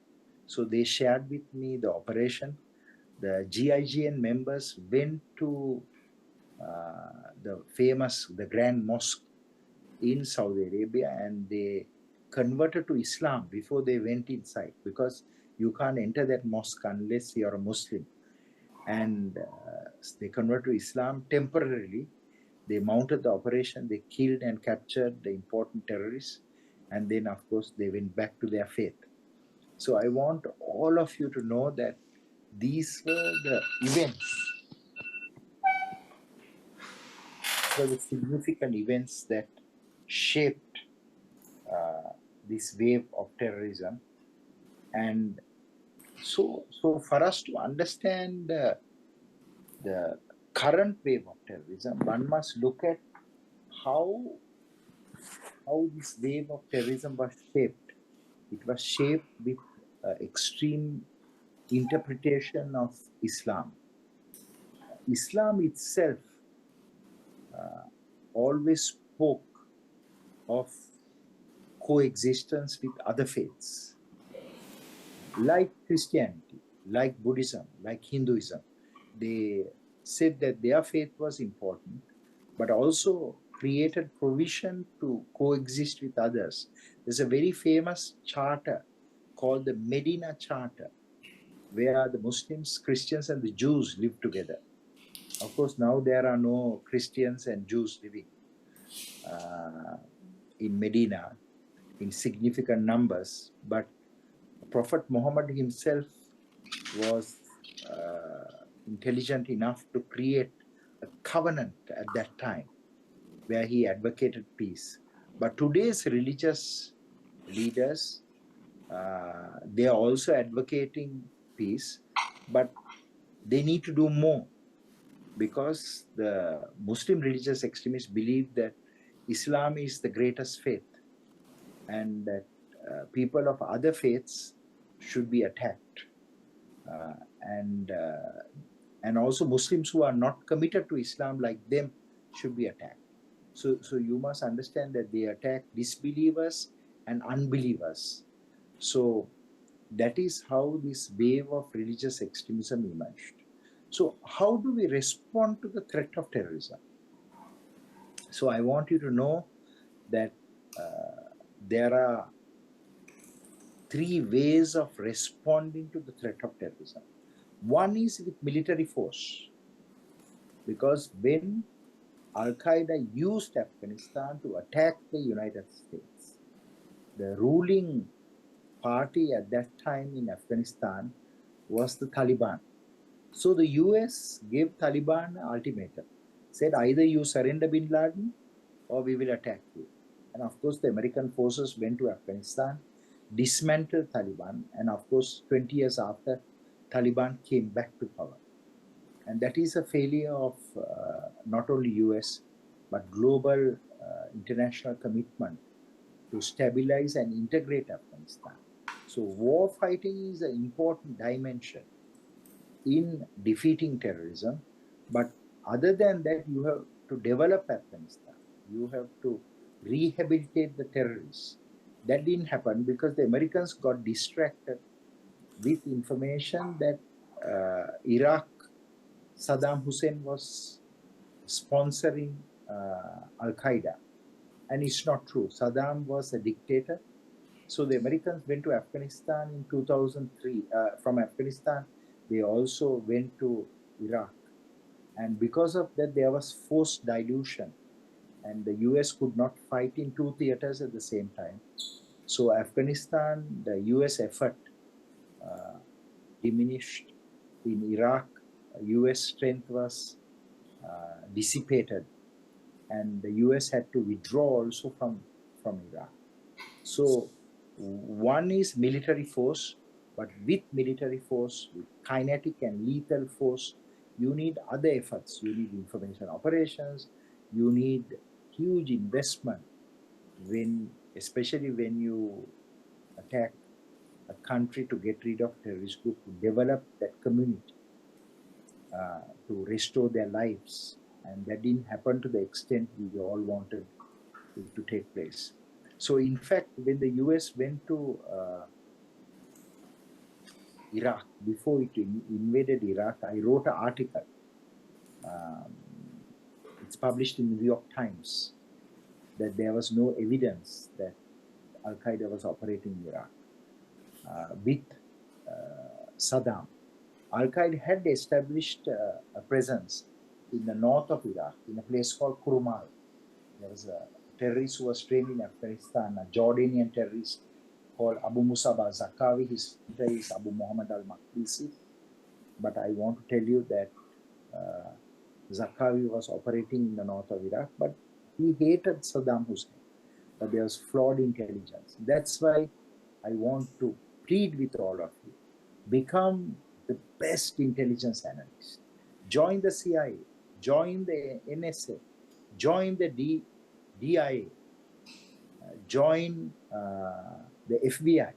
So they shared with me the operation. The GIGN members went to the Grand Mosque in Saudi Arabia, and they converted to Islam before they went inside, because you can't enter that mosque unless you're a Muslim. And they converted to Islam temporarily. They mounted the operation, they killed and captured the important terrorists, and then, of course, they went back to their faith. So I want all of you to know that these were the events, were the significant events that shaped this wave of terrorism. And so for us to understand the current wave of terrorism, one must look at how this wave of terrorism was shaped. It was shaped with extreme interpretation of Islam. Islam itself always spoke of coexistence with other faiths, like Christianity, like Buddhism, like Hinduism. They said that their faith was important, but also created provision to coexist with others. There's a very famous charter called the Medina Charter, where the Muslims, Christians, and the Jews live together. Of course, now there are no Christians and Jews living in Medina in significant numbers, but Prophet Muhammad himself was intelligent enough to create a covenant at that time where he advocated peace. But today's religious leaders, they are also advocating peace, but they need to do more, because the Muslim religious extremists believe that Islam is the greatest faith, and that people of other faiths should be attacked. And also Muslims who are not committed to Islam like them should be attacked. So you must understand that they attack disbelievers and unbelievers. So that is how this wave of religious extremism emerged. So how do we respond to the threat of terrorism? So I want you to know that there are three ways of responding to the threat of terrorism. One is with military force, because when Al-Qaeda used Afghanistan to attack the United States, the ruling party at that time in Afghanistan was the Taliban. So the US gave Taliban an ultimatum, said either you surrender bin Laden or we will attack you. And of course, the American forces went to Afghanistan, dismantled Taliban, and of course, 20 years after, Taliban came back to power. And that is a failure of not only US, but global international commitment to stabilize and integrate Afghanistan. So war fighting is an important dimension in defeating terrorism. But other than that, you have to develop Afghanistan. You have to rehabilitate the terrorists. That didn't happen because the Americans got distracted with information that Iraq, Saddam Hussein was sponsoring Al-Qaeda. And it's not true. Saddam was a dictator. So the Americans went to Afghanistan in 2003. From Afghanistan, they also went to Iraq. And because of that, there was forced dilution. And the US could not fight in two theaters at the same time. So Afghanistan, the US effort diminished. In Iraq, US strength was dissipated, and the US had to withdraw also from Iraq. So one is military force, but with military force, with kinetic and lethal force, you need other efforts. You need information operations, you need huge investment especially when you attack a country to get rid of terrorist group, to develop that community, to restore their lives. And that didn't happen to the extent we all wanted it to take place. So in fact, when the US went to Iraq, before it invaded Iraq, I wrote an article. It's published in New York Times that there was no evidence that Al-Qaeda was operating in Iraq with Saddam. Al-Qaeda had established a presence in the north of Iraq, in a place called Kurmal. There was a terrorist who was trained in Afghanistan, a Jordanian terrorist called Abu Musab al-Zakawi. His center is Abu Muhammad al-Maqdisi. But I want to tell you that Zakawi was operating in the north of Iraq, but he hated Saddam Hussein. But there was flawed intelligence. That's why I want to plead with all of you. Become the best intelligence analyst. Join the CIA, join the NSA, join the DIA, join the FBI,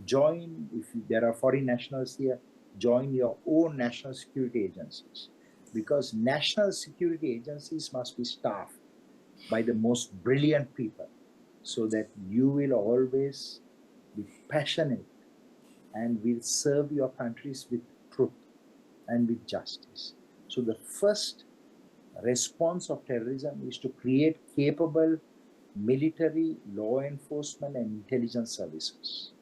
join, if there are foreign nationals here, join your own national security agencies. Because national security agencies must be staffed by the most brilliant people so that you will always be passionate and will serve your countries with truth and with justice. So the first response of terrorism is to create capable military, law enforcement, and intelligence services.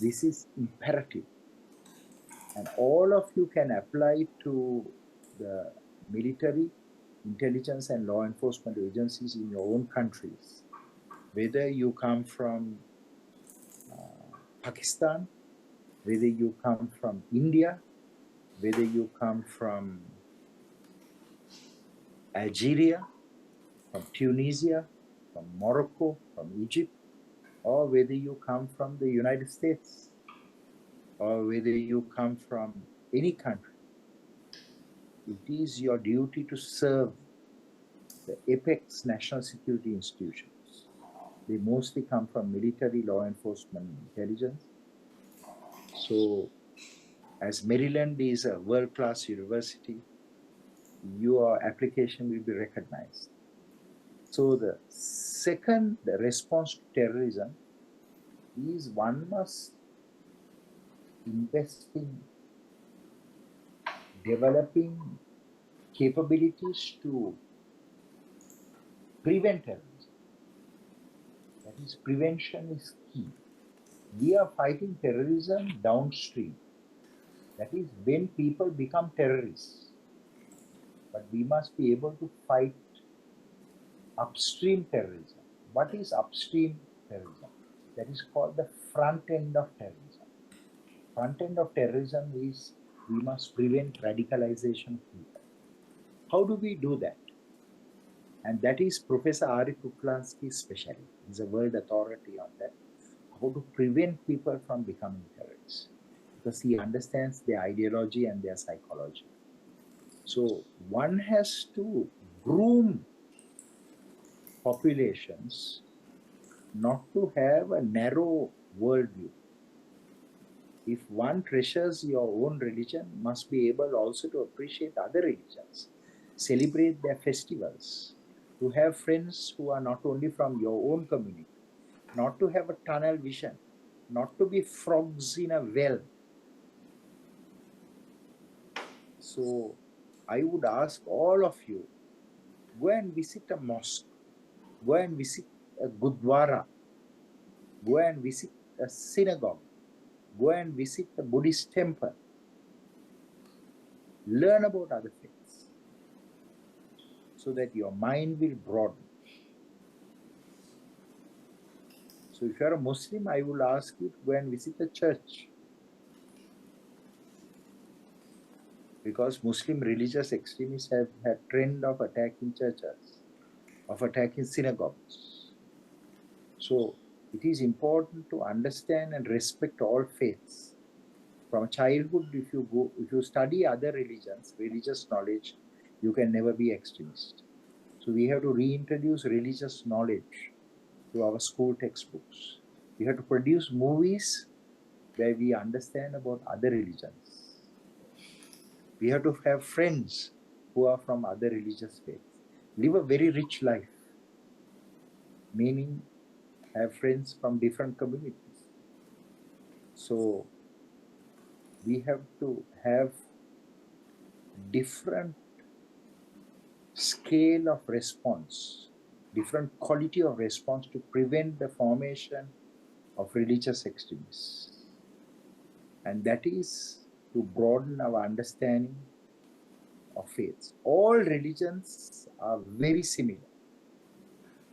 This is imperative. And all of you can apply to the military, intelligence, and law enforcement agencies in your own countries. Whether you come from Pakistan, whether you come from India, whether you come from Algeria, from Tunisia, from Morocco, from Egypt, or whether you come from the United States, or whether you come from any country, it is your duty to serve the apex national security institutions. They mostly come from military, law enforcement, intelligence. So, as Maryland is a world-class university, your application will be recognized. So the second response to terrorism is one must invest in developing capabilities to prevent terrorism. That is, prevention is key. We are fighting terrorism downstream. That is, when people become terrorists. But we must be able to fight upstream terrorism. What is upstream terrorism? That is called the front end of terrorism. Front end of terrorism is we must prevent radicalization of people. How do we do that? And that is Professor Arie Kruglanski's specialty. He's a world authority on that. How to prevent people from becoming terrorists. Because he understands their ideology and their psychology. So one has to groom populations not to have a narrow worldview. If one treasures your own religion, must be able also to appreciate other religions, celebrate their festivals, to have friends who are not only from your own community, not to have a tunnel vision, not to be frogs in a well. So I would ask all of you, go and visit a mosque, go and visit a gurdwara, go and visit a synagogue, go and visit a Buddhist temple, learn about other faiths so that your mind will broaden. So if you are a Muslim, I will ask you to go and visit a church. Because Muslim religious extremists have a trend of attacking churches, of attacking synagogues. So it is important to understand and respect all faiths. From childhood, if you study other religions, religious knowledge, you can never be extremist. So we have to reintroduce religious knowledge to our school textbooks. We have to produce movies where we understand about other religions. We have to have friends who are from other religious faiths. Live a very rich life, meaning have friends from different communities. So we have to have different scale of response, different quality of response to prevent the formation of religious extremists. And that is to broaden our understanding of faiths. All religions are very similar.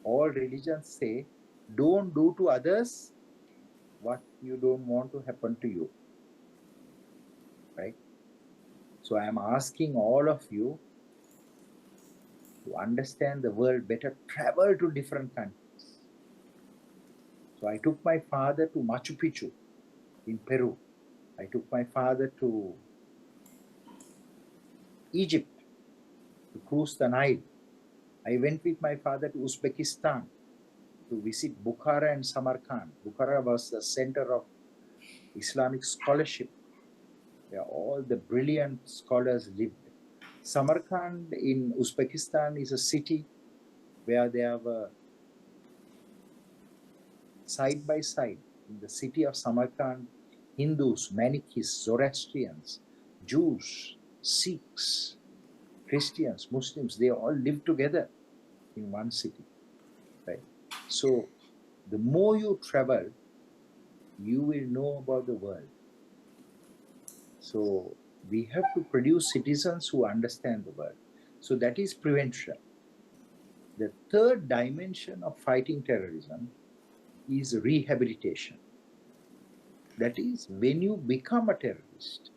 All religions say, don't do to others what you don't want to happen to you. Right? So I am asking all of you to understand the world better, travel to different countries. So I took my father to Machu Picchu in Peru. I took my father to Egypt to cruise the Nile. I went with my father to Uzbekistan to visit Bukhara and Samarkand. Bukhara was the center of Islamic scholarship, where all the brilliant scholars lived. Samarkand in Uzbekistan is a city where there were side by side in the city of Samarkand, Hindus, Manichaeis, Zoroastrians, Jews, Sikhs, Christians, Muslims, they all live together in one city, right? So the more you travel, you will know about the world. So we have to produce citizens who understand the world. So that is prevention. The third dimension of fighting terrorism is rehabilitation. That is, when you become a terrorist,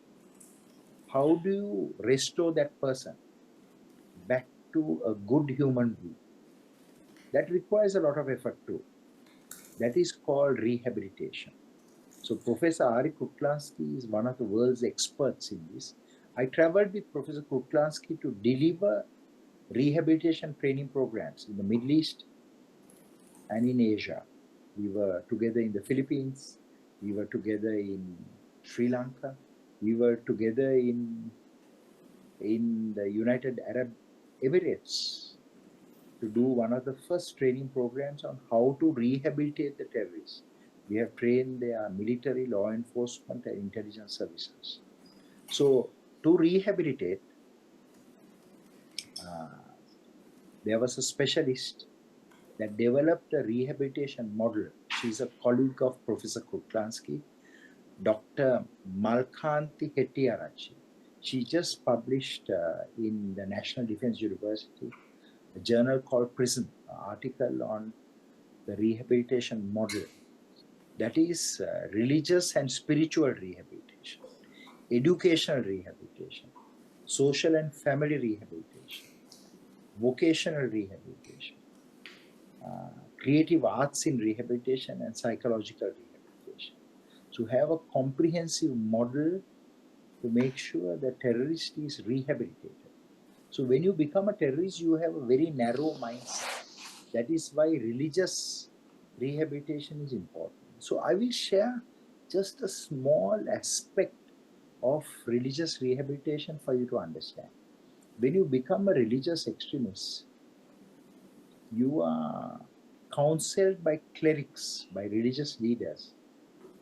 how do you restore that person back to a good human being? That requires a lot of effort too. That is called rehabilitation. So Professor Arie Kruglanski is one of the world's experts in this. I traveled with Professor Kruglanski to deliver rehabilitation training programs in the Middle East and in Asia. We were together in the Philippines. We were together in Sri Lanka. We were together in the United Arab Emirates to do one of the first training programs on how to rehabilitate the terrorists. We have trained their military, law enforcement, and intelligence services. So to rehabilitate, there was a specialist that developed a rehabilitation model. She's a colleague of Professor Kruglanski, Dr. Malkanthi Hettiarachchi. She just published in the National Defense University a journal called Prison, an article on the rehabilitation model. That is religious and spiritual rehabilitation, educational rehabilitation, social and family rehabilitation, vocational rehabilitation, creative arts in rehabilitation, and psychological rehabilitation. So have a comprehensive model to make sure the terrorist is rehabilitated. So when you become a terrorist, you have a very narrow mindset. That is why religious rehabilitation is important. So I will share just a small aspect of religious rehabilitation for you to understand. When you become a religious extremist, you are counseled by clerics, by religious leaders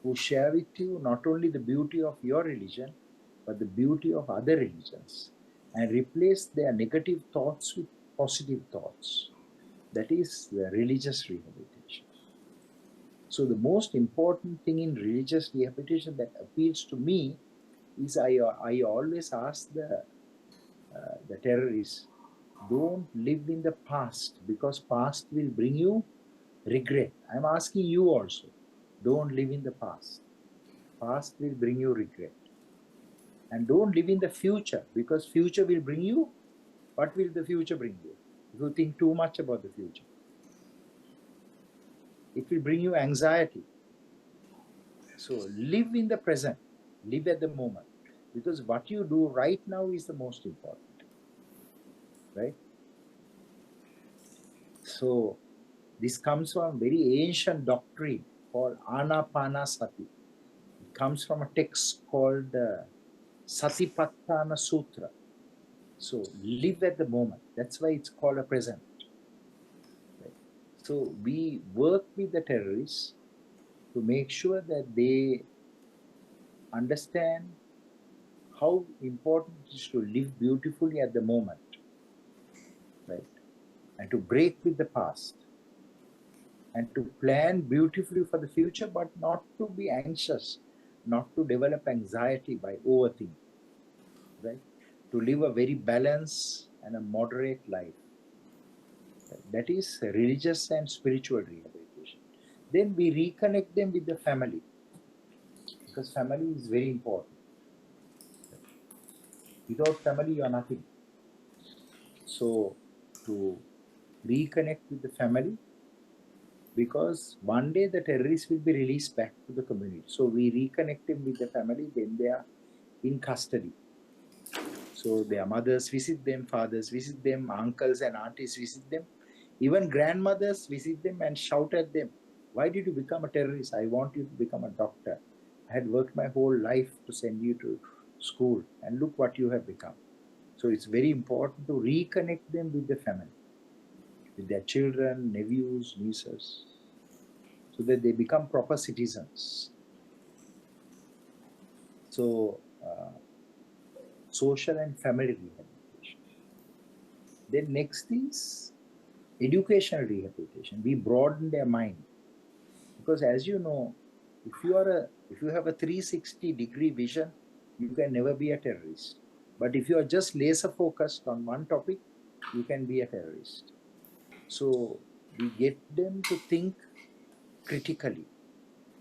who share with you not only the beauty of your religion, but the beauty of other religions, and replace their negative thoughts with positive thoughts. That is the religious rehabilitation. So the most important thing in religious rehabilitation that appeals to me is I always ask the terrorists, don't live in the past, because past will bring you regret. I'm asking you also, don't live in the past. Past will bring you regret. And don't live in the future, because future will bring you, what will the future bring you? If you think too much about the future, it will bring you anxiety. So live in the present, live at the moment, because what you do right now is the most important, right? So this comes from a very ancient doctrine called Anapanasati. It comes from a text called Satipatthana Sutra. So live at the moment. That's why it's called a present. Right? So we work with the terrorists to make sure that they understand how important it is to live beautifully at the moment, right? And to break with the past and to plan beautifully for the future, but not to be anxious, not to develop anxiety by overthinking, right? To live a very balanced and a moderate life. Right? That is religious and spiritual rehabilitation. Then we reconnect them with the family because family is very important. Without family, you are nothing. So to reconnect with the family, because one day the terrorists will be released back to the community. So we reconnect them with the family, then they are in custody. So their mothers visit them, fathers visit them, uncles and aunties visit them, even grandmothers visit them and shout at them, why did you become a terrorist? I want you to become a doctor. I had worked my whole life to send you to school and look what you have become. So it's very important to reconnect them with the family, with their children, nephews, nieces, so that they become proper citizens. So, social and family rehabilitation. Then next is educational rehabilitation. We broaden their mind because, as you know, if you have a 360-degree vision, you can never be a terrorist. But if you are just laser focused on one topic, you can be a terrorist. So we get them to think critically,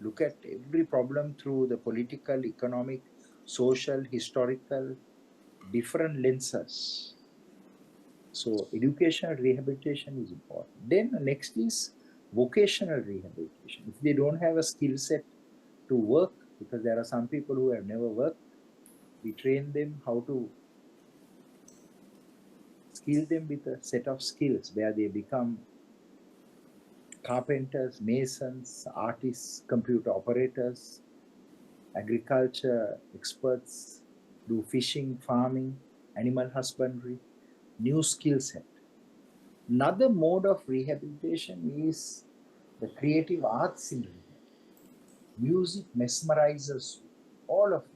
look at every problem through the political, economic, social, historical, different lenses. So educational rehabilitation is important. Then next is vocational rehabilitation. If they don't have a skill set to work, because there are some people who have never worked, we train them how to skill them with a set of skills where they become carpenters, masons, artists, computer operators, agriculture experts, do fishing, farming, animal husbandry, new skill set. Another mode of rehabilitation is the creative arts in rehab. Music mesmerizes you, all of them.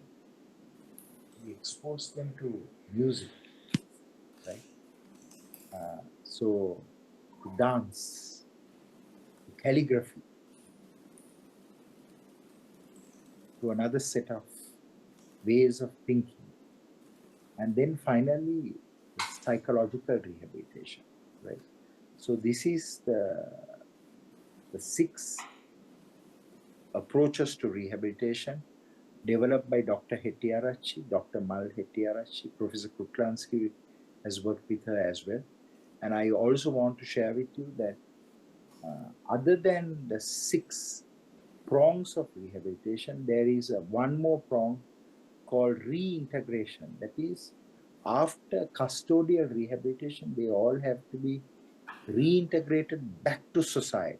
We expose them to music, right? So to dance, to calligraphy, to another set of ways of thinking. And then finally, psychological rehabilitation, right? So this is the 6 approaches to rehabilitation developed by Dr. Hettiarachchi, Dr. Mal Hettiarachchi. Professor Kruglanski has worked with her as well. And I also want to share with you that other than the 6 prongs of rehabilitation, there is one more prong called reintegration. That is, after custodial rehabilitation, they all have to be reintegrated back to society.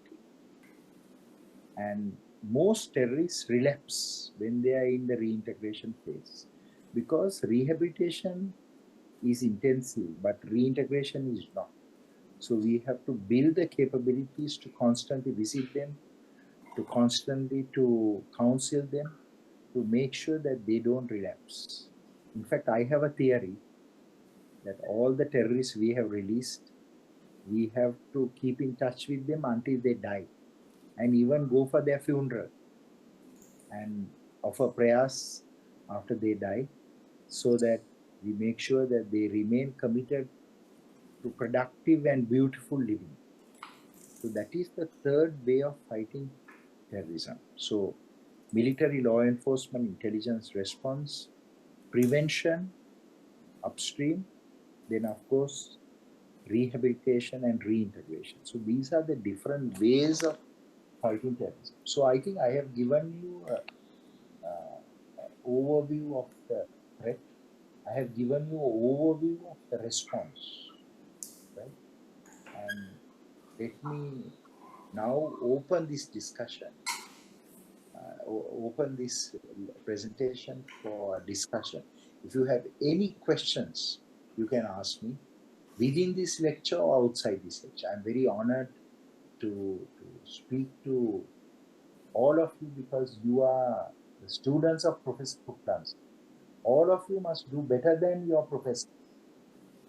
And most terrorists relapse when they are in the reintegration phase because rehabilitation is intensive, but reintegration is not. So we have to build the capabilities to constantly visit them, to constantly to counsel them, to make sure that they don't relapse. In fact, I have a theory that all the terrorists we have released, we have to keep in touch with them until they die and even go for their funeral and offer prayers after they die so that we make sure that they remain committed to productive and beautiful living. So that is the third way of fighting terrorism. So military law enforcement, intelligence response, prevention, upstream, then of course rehabilitation and reintegration. So these are the different ways of fighting terrorism. So I think I have given you an overview of the threat. I have given you an overview of the response, right? And let me now open this discussion, open this presentation for discussion. If you have any questions, you can ask me within this lecture or outside this lecture. I'm very honored to speak to all of you because you are the students of Professor Kruglanski. All of you must do better than your professor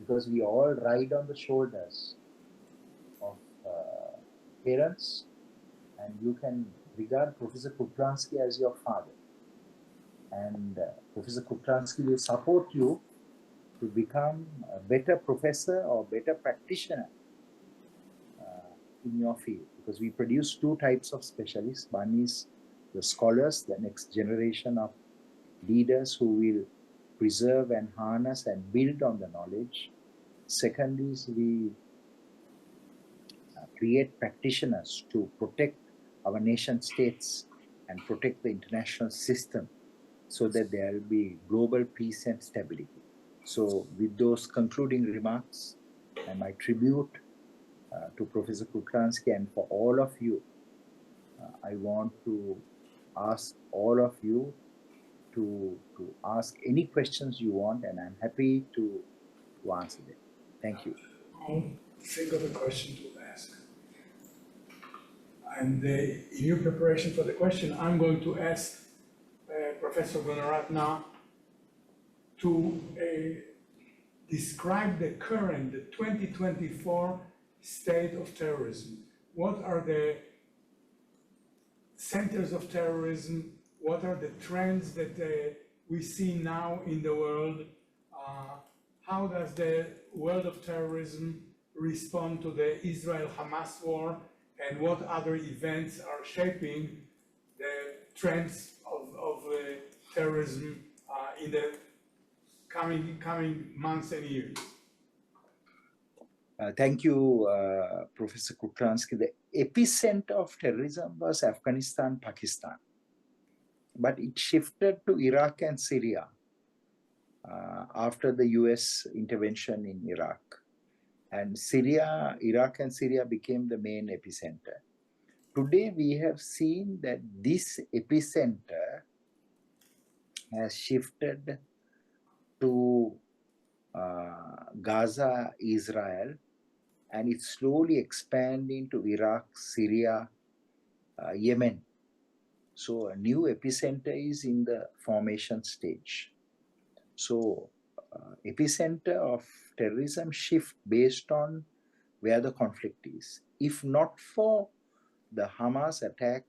because we all ride on the shoulders of parents, and you can regard Professor Kruglanski as your father. And Professor Kruglanski will support you to become a better professor or better practitioner in your field, because we produce two types of specialists. One is the scholars, the next generation of leaders who will preserve and harness and build on the knowledge. Second is we create practitioners to protect our nation states and protect the international system so that there will be global peace and stability. So with those concluding remarks and my tribute to Professor Kruglanski and for all of you, I want to ask all of you to ask any questions you want, and I'm happy to answer them. Thank you. I'll think of a question to ask. And in your preparation for the question, I'm going to ask Professor Gunaratna to describe the current, the 2024 state of terrorism. What are the centers of terrorism? What are the trends that we see now in the world? How does the world of terrorism respond to the Israel-Hamas war? And what other events are shaping the trends of terrorism in the coming months and years? Thank you, Professor Kruglanski. The epicenter of terrorism was Afghanistan, Pakistan, but it shifted to Iraq and Syria after the US intervention in Iraq. And Iraq and Syria became the main epicenter. Today, we have seen that this epicenter has shifted to Gaza, Israel, and it's slowly expanding to Iraq, Syria, Yemen. So a new epicenter is in the formation stage. So epicenter of terrorism shift based on where the conflict is. If not for the Hamas attack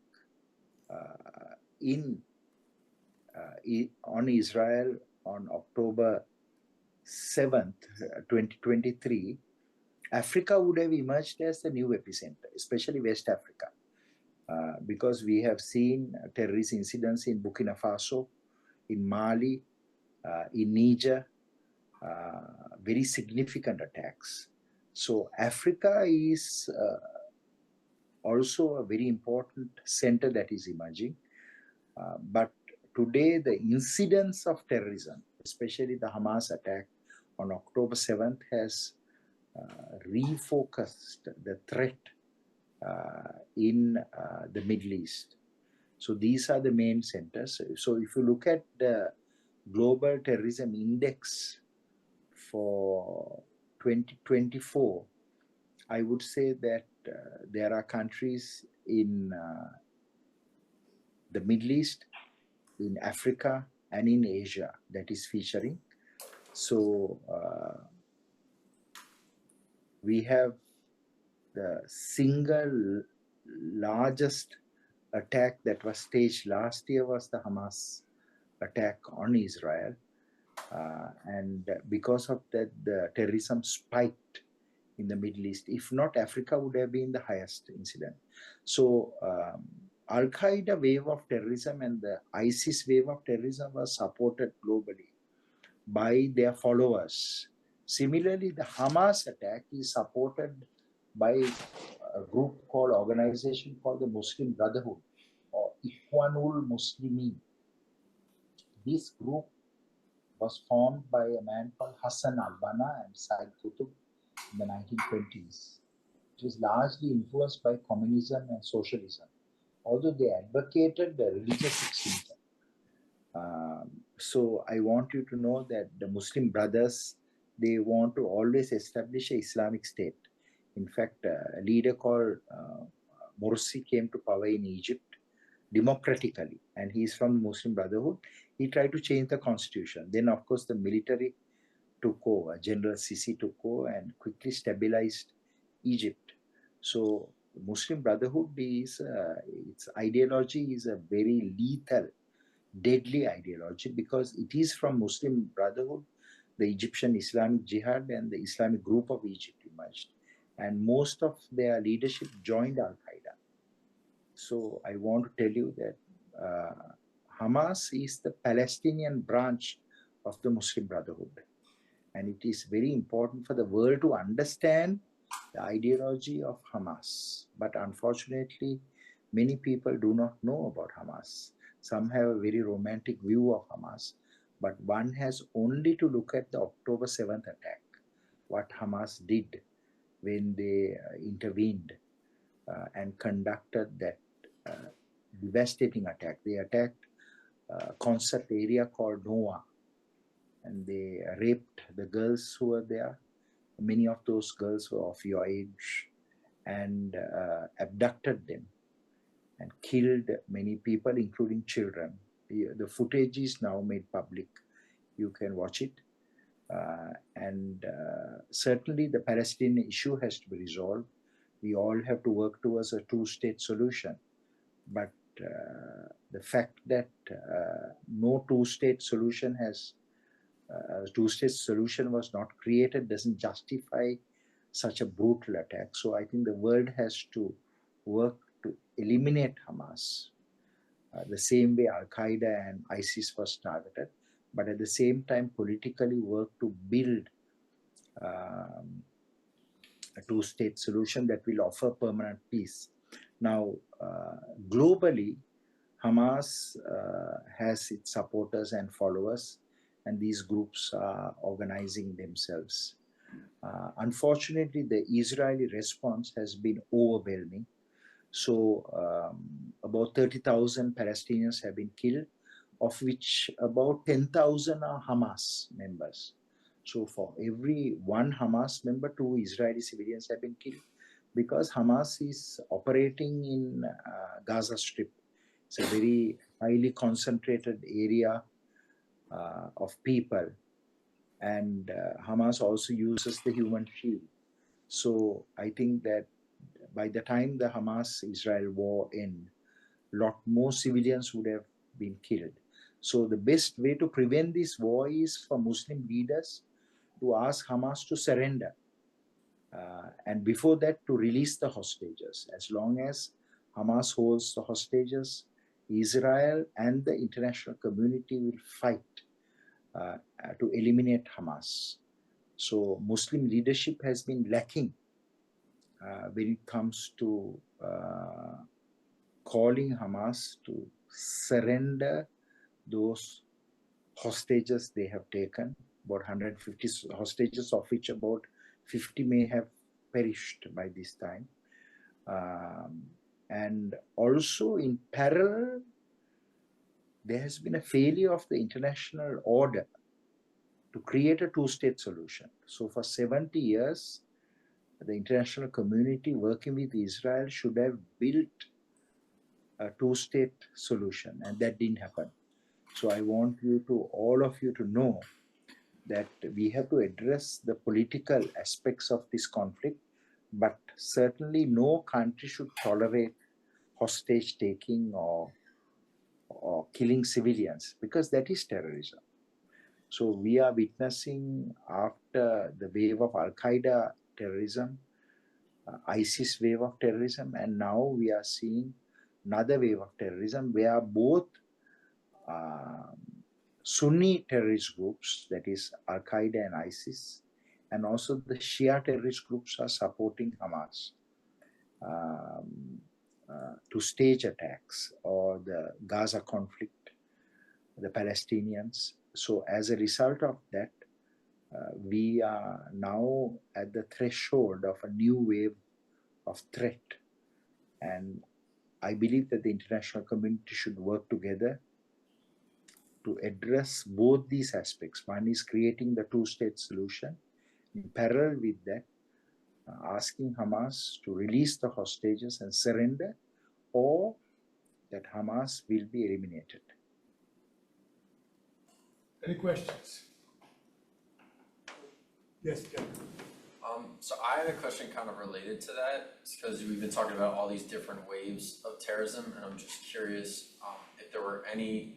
on Israel on October 7th, 2023, Africa would have emerged as the new epicenter, especially West Africa, because we have seen terrorist incidents in Burkina Faso, in Mali, in Niger, very significant attacks. So Africa is also a very important center that is emerging. But today, the incidence of terrorism, especially the Hamas attack on October 7th, has refocused the threat in the Middle East. So these are the main centers. So if you look at the Global Terrorism Index for 2024, I would say that there are countries in the Middle East, in Africa, and in Asia that is featuring. So we have the single largest attack that was staged last year was the Hamas attack on Israel. And because of that, the terrorism spiked in the Middle East. If not, Africa would have been the highest incident. So Al-Qaeda wave of terrorism and the ISIS wave of terrorism was supported globally by their followers. Similarly, the Hamas attack is supported by a organization called the Muslim Brotherhood or Ikhwanul Muslimin. This group was formed by a man called Hassan al-Banna and Said Qutb in the 1920s. which is largely influenced by communism and socialism, although they advocated the religious extremism. So I want you to know that the Muslim Brothers, they want to always establish a Islamic state. In fact, a leader called Morsi came to power in Egypt democratically, and he's from the Muslim Brotherhood. He tried to change the constitution. Then, of course, the military took over. General Sisi took over and quickly stabilized Egypt. So, Muslim Brotherhood is its ideology is a very lethal, deadly ideology because it is from Muslim Brotherhood, the Egyptian Islamic Jihad, and the Islamic group of Egypt emerged, and most of their leadership joined Al Qaeda. So I want to tell you that Hamas is the Palestinian branch of the Muslim Brotherhood. And it is very important for the world to understand the ideology of Hamas. But unfortunately, many people do not know about Hamas. Some have a very romantic view of Hamas, but one has only to look at the October 7th attack, what Hamas did when they intervened and conducted that devastating attack. They attacked a concert area called Noah, and they raped the girls who were there. Many of those girls were of your age, and abducted them and killed many people, including children. The footage is now made public. You can watch it. And certainly the Palestinian issue has to be resolved. We all have to work towards a two-state solution. But the fact that no two-state solution was not created doesn't justify such a brutal attack. So I think the world has to work to eliminate Hamas, the same way Al Qaeda and ISIS was targeted, but at the same time politically work to build a two-state solution that will offer permanent peace. Now, globally, Hamas has its supporters and followers, and these groups are organizing themselves. Unfortunately, the Israeli response has been overwhelming. So, about 30,000 Palestinians have been killed, of which about 10,000 are Hamas members. So, for every one Hamas member, 2 Israeli civilians have been killed because Hamas is operating in Gaza Strip. It's a very highly concentrated area of people, and Hamas also uses the human shield. So I think that by the time the Hamas-Israel war ends, a lot more civilians would have been killed. So the best way to prevent this war is for Muslim leaders to ask Hamas to surrender. And before that, to release the hostages. As long as Hamas holds the hostages, Israel and the international community will fight to eliminate Hamas. So Muslim leadership has been lacking when it comes to calling Hamas to surrender those hostages they have taken, about 150 hostages, of which about 50 may have perished by this time. And also in parallel, there has been a failure of the international order to create a two-state solution. So for 70 years, the international community working with Israel should have built a two-state solution, and that didn't happen. So I want all of you to know that we have to address the political aspects of this conflict, but certainly no country should tolerate hostage taking or killing civilians, because that is terrorism. So we are witnessing, after the wave of Al Qaeda terrorism, ISIS wave of terrorism, and now we are seeing another wave of terrorism where both Sunni terrorist groups, that is Al Qaeda and ISIS, and also the Shia terrorist groups are supporting Hamas to stage attacks, or the Gaza conflict, the Palestinians. So as a result of that, we are now at the threshold of a new wave of threat. And I believe that the international community should work together to address both these aspects. One is creating the two-state solution. In parallel with that, asking Hamas to release the hostages and surrender, or that Hamas will be eliminated. Any questions? Yes, Jack. So I had a question kind of related to that, because we've been talking about all these different waves of terrorism, and I'm just curious if there were any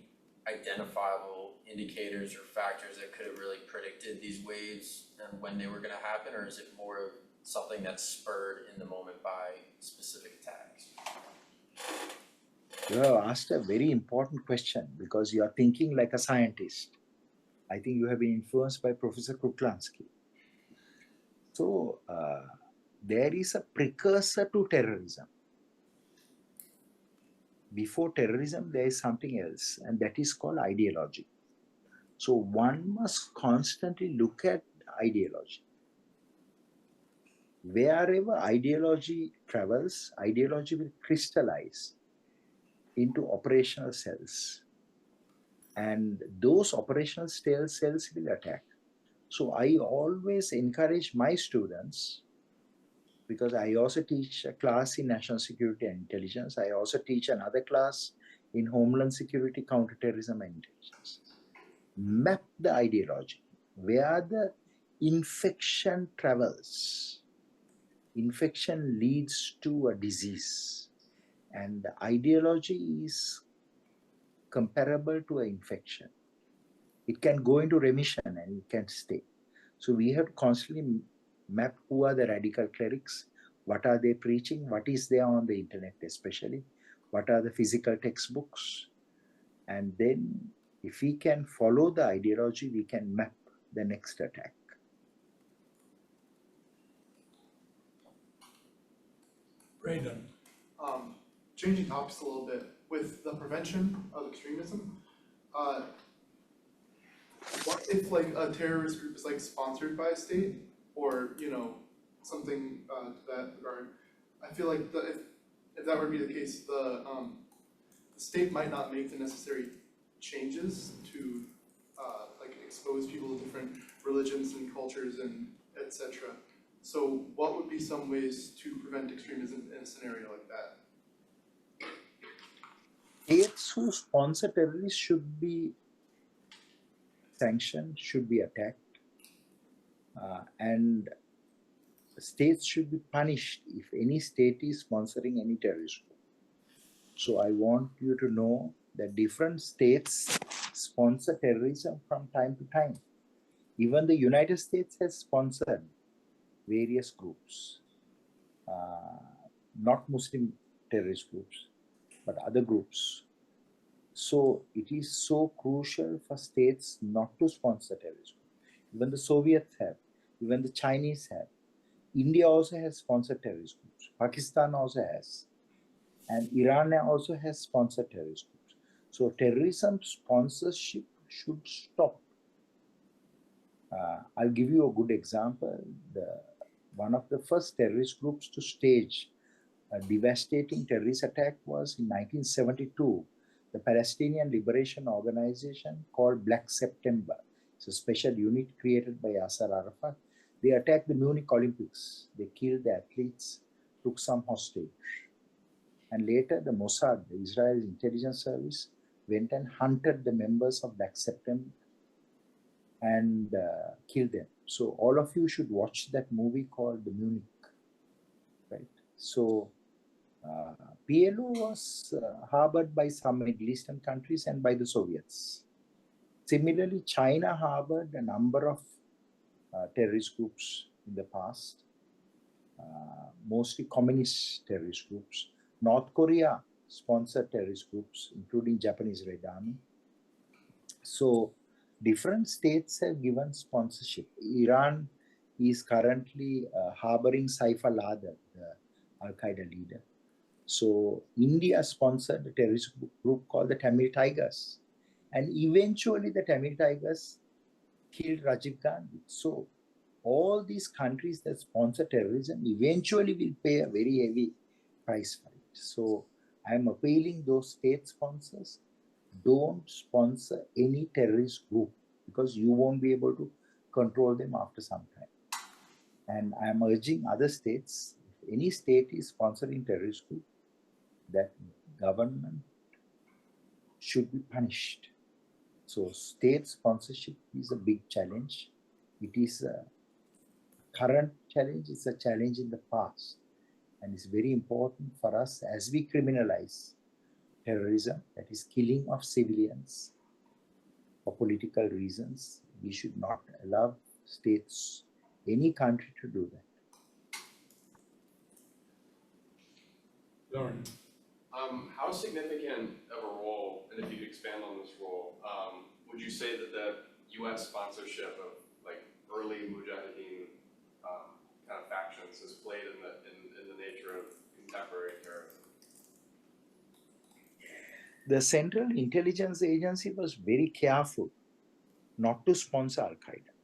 identifiable indicators or factors that could have really predicted these waves and when they were going to happen, or is it more of something that's spurred in the moment by specific attacks? You have asked a very important question because you are thinking like a scientist. I think you have been influenced by Professor Kruglanski. So there is a precursor to terrorism. Before terrorism, there is something else, and that is called ideology. So one must constantly look at ideology. Wherever ideology travels, ideology will crystallize into operational cells. And those operational cells will attack. So I always encourage my students, because I also teach a class in national security and intelligence. I also teach another class in homeland security, counterterrorism and intelligence. Map the ideology. Where the infection travels, infection leads to a disease. And the ideology is comparable to an infection. It can go into remission and it can stay. So we have to constantly map who are the radical clerics, what are they preaching, what is there on the internet especially, what are the physical textbooks. And then if we can follow the ideology, we can map the next attack. Braden. Changing topics a little bit, with the prevention of extremism, what if like a terrorist group is like sponsored by a state, or something to that regard? I feel like if that were to be the case, the state might not make the necessary changes to like expose people to different religions and cultures and etc. So what would be some ways to prevent extremism in a scenario like that? States who sponsor terrorists should be sanctioned, should be attacked, and states should be punished if any state is sponsoring any terrorist group. So I want you to know that different states sponsor terrorism from time to time. Even the United States has sponsored various groups, not Muslim terrorist groups, but other groups. So it is so crucial for states not to sponsor terrorism. Even the Soviets have, even the Chinese have. India also has sponsored terrorist groups. Pakistan also has. And Iran also has sponsored terrorist groups. So terrorism sponsorship should stop. I'll give you a good example. One of the first terrorist groups to stage a devastating terrorist attack was in 1972. The Palestinian Liberation Organization called Black September. It's a special unit created by Yasser Arafat. They attacked the Munich Olympics. They killed the athletes, took some hostage. And later the Mossad, the Israeli intelligence service, went and hunted the members of Black September and killed them. So all of you should watch that movie called The Munich, right? So PLO was harbored by some Middle Eastern countries and by the Soviets. Similarly, China harbored a number of terrorist groups in the past, mostly communist terrorist groups. North Korea sponsored terrorist groups, including Japanese Red Army. So different states have given sponsorship. Iran is currently harboring Saif al-Adel, the Al-Qaeda leader. So India sponsored a terrorist group called the Tamil Tigers. And eventually the Tamil Tigers killed Rajiv Gandhi. So all these countries that sponsor terrorism eventually will pay a very heavy price for it. So I am appealing those state sponsors, don't sponsor any terrorist group because you won't be able to control them after some time. And I am urging other states, if any state is sponsoring terrorist group, that government should be punished. So state sponsorship is a big challenge. It is a current challenge, it's a challenge in the past. And it's very important for us as we criminalize terrorism, that is killing of civilians for political reasons. We should not allow states, any country to do that. Lauren. How significant of a role, and if you could expand on this role, would you say that the U.S. sponsorship of like early Mujahideen kind of factions has played in the nature of contemporary terrorism? The Central Intelligence Agency was very careful not to sponsor Al-Qaeda.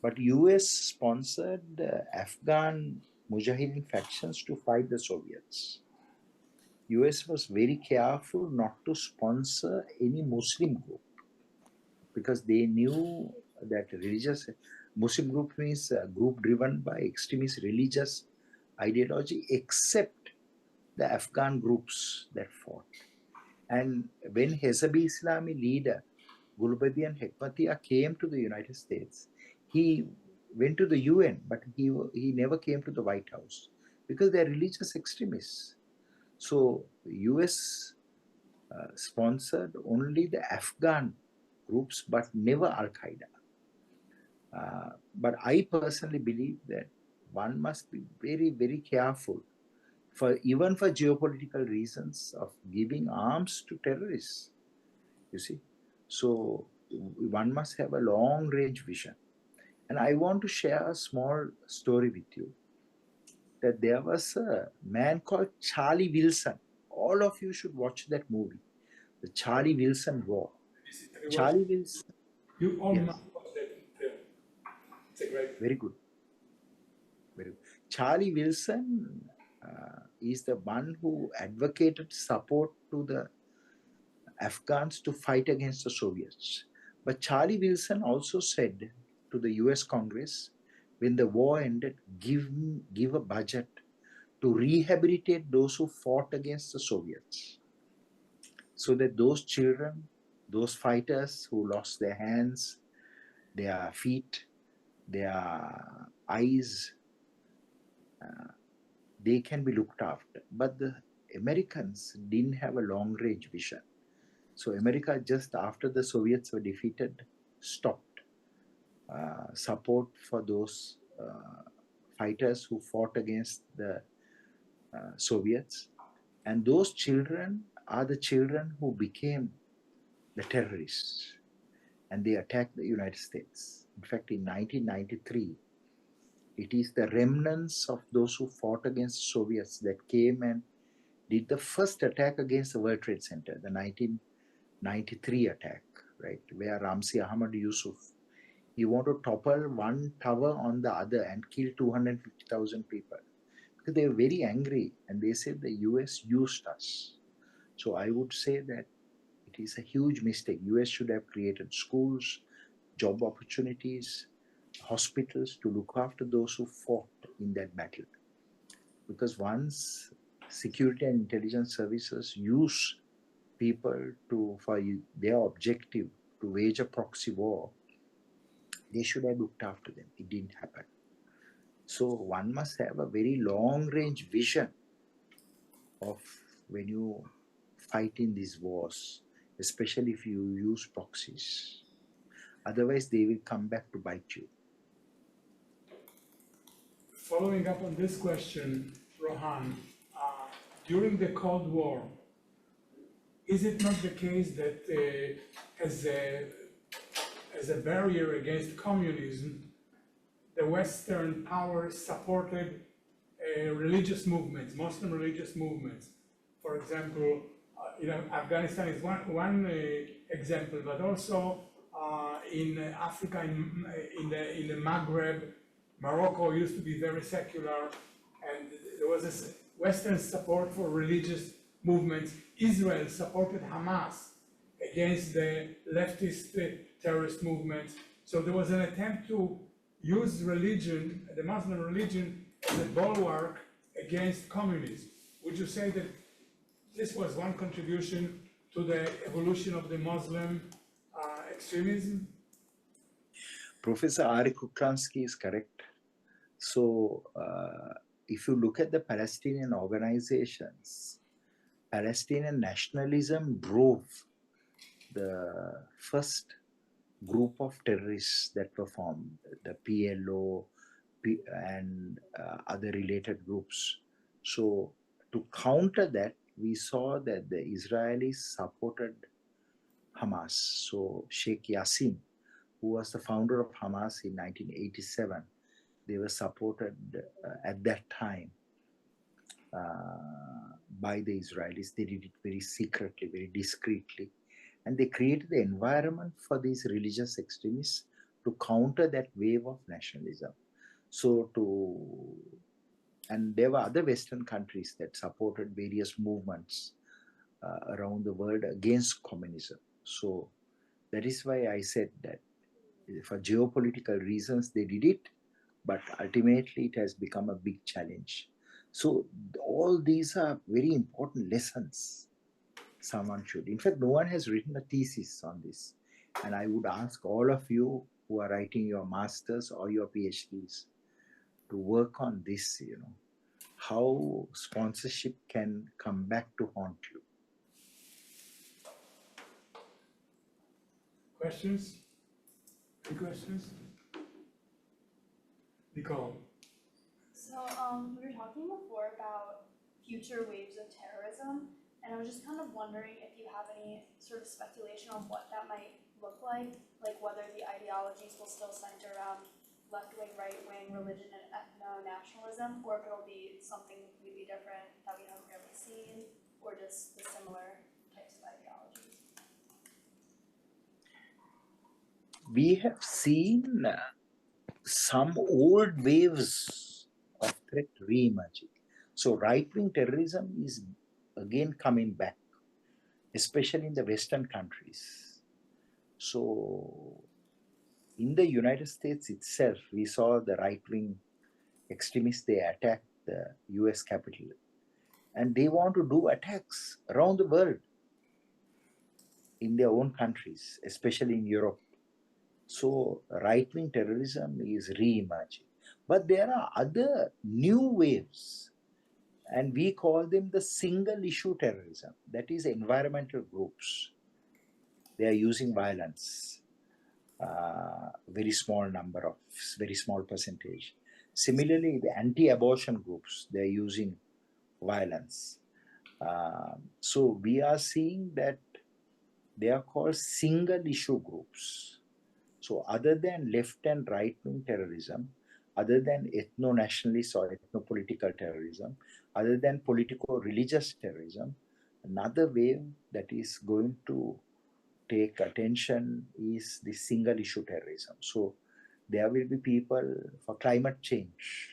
But US sponsored Afghan Mujahideen factions to fight the Soviets. US was very careful not to sponsor any Muslim group because they knew that religious Muslim group means a group driven by extremist religious ideology, except the Afghan groups that fought. And when Hezbollah Islami leader Gulbuddin Hekmatyar came to the United States, he went to the UN, but he never came to the White House because they're religious extremists. So US sponsored only the Afghan groups, but never Al-Qaeda. But I personally believe that one must be very, very careful even for geopolitical reasons of giving arms to terrorists, you see. So one must have a long range vision. And I want to share a small story with you that there was a man called Charlie Wilson. All of you should watch that movie, the Charlie Wilson War. Charlie Wilson. You all Yes. must watch that film. It's a great. Very good. Very good. Charlie Wilson is the one who advocated support to the Afghans to fight against the Soviets. But Charlie Wilson also said to the US Congress, when the war ended, give a budget to rehabilitate those who fought against the Soviets. So that those children, those fighters who lost their hands, their feet, their eyes, they can be looked after. But the Americans didn't have a long range vision. So America, just after the Soviets were defeated, stopped support for those fighters who fought against the Soviets. And those children are the children who became the terrorists. And they attacked the United States. In fact, in 1993, it is the remnants of those who fought against Soviets that came and did the first attack against the World Trade Center, the 1993 attack, right, where Ramzi Ahmad Yusuf, he wanted to topple one tower on the other and kill 250,000 people. Because they were very angry and they said the US used us. So I would say that it is a huge mistake. US should have created schools, job opportunities, hospitals to look after those who fought in that battle. Because once security and intelligence services use people for their objective to wage a proxy war, they should have looked after them. It didn't happen. So one must have a very long range vision of when you fight in these wars, especially if you use proxies. Otherwise, they will come back to bite you. Following up on this question, Rohan, during the Cold War, is it not the case that as a barrier against communism, the Western powers supported religious movements, Muslim religious movements? For example, Afghanistan is one example, but also in Africa, in the Maghreb. Morocco used to be very secular, and there was this Western support for religious movements. Israel supported Hamas against the leftist terrorist movements. So there was an attempt to use religion, the Muslim religion, as a bulwark against communism. Would you say that this was one contribution to the evolution of the Muslim extremism? Professor Arie Kruglanski is correct. So, if you look at the Palestinian organizations, Palestinian nationalism drove the first group of terrorists that were formed, the PLO and other related groups. So, to counter that, we saw that the Israelis supported Hamas. So, Sheikh Yassin, who was the founder of Hamas in 1987, they were supported at that time by the Israelis. They did it very secretly, very discreetly. And they created the environment for these religious extremists to counter that wave of nationalism. And there were other Western countries that supported various movements around the world against communism. So that is why I said that for geopolitical reasons they did it, but ultimately it has become a big challenge. So all these are very important lessons someone should. In fact, no one has written a thesis on this. And I would ask all of you who are writing your masters or your PhDs to work on this, how sponsorship can come back to haunt you. Questions? Any questions? Nicole? So, we were talking before about future waves of terrorism, and I was just kind of wondering if you have any sort of speculation on what that might look like whether the ideologies will still center around left-wing, right-wing, religion, and ethno-nationalism, or if it'll be something completely different that we haven't really seen, or just the similar types of ideologies. We have seen some old waves of threat re-emerging. So right-wing terrorism is again coming back, especially in the Western countries. So in the United States itself, we saw the right-wing extremists, they attacked the US Capitol. And they want to do attacks around the world in their own countries, especially in Europe. So right-wing terrorism is re-emerging. But there are other new waves, and we call them the single-issue terrorism. That is environmental groups. They are using violence, very small number of, very small percentage. Similarly, the anti-abortion groups, they are using violence. So we are seeing that they are called single-issue groups. So other than left and right-wing terrorism, other than ethno-nationalist or ethno-political terrorism, other than politico-religious terrorism, another wave that is going to take attention is the single-issue terrorism. So there will be people for climate change.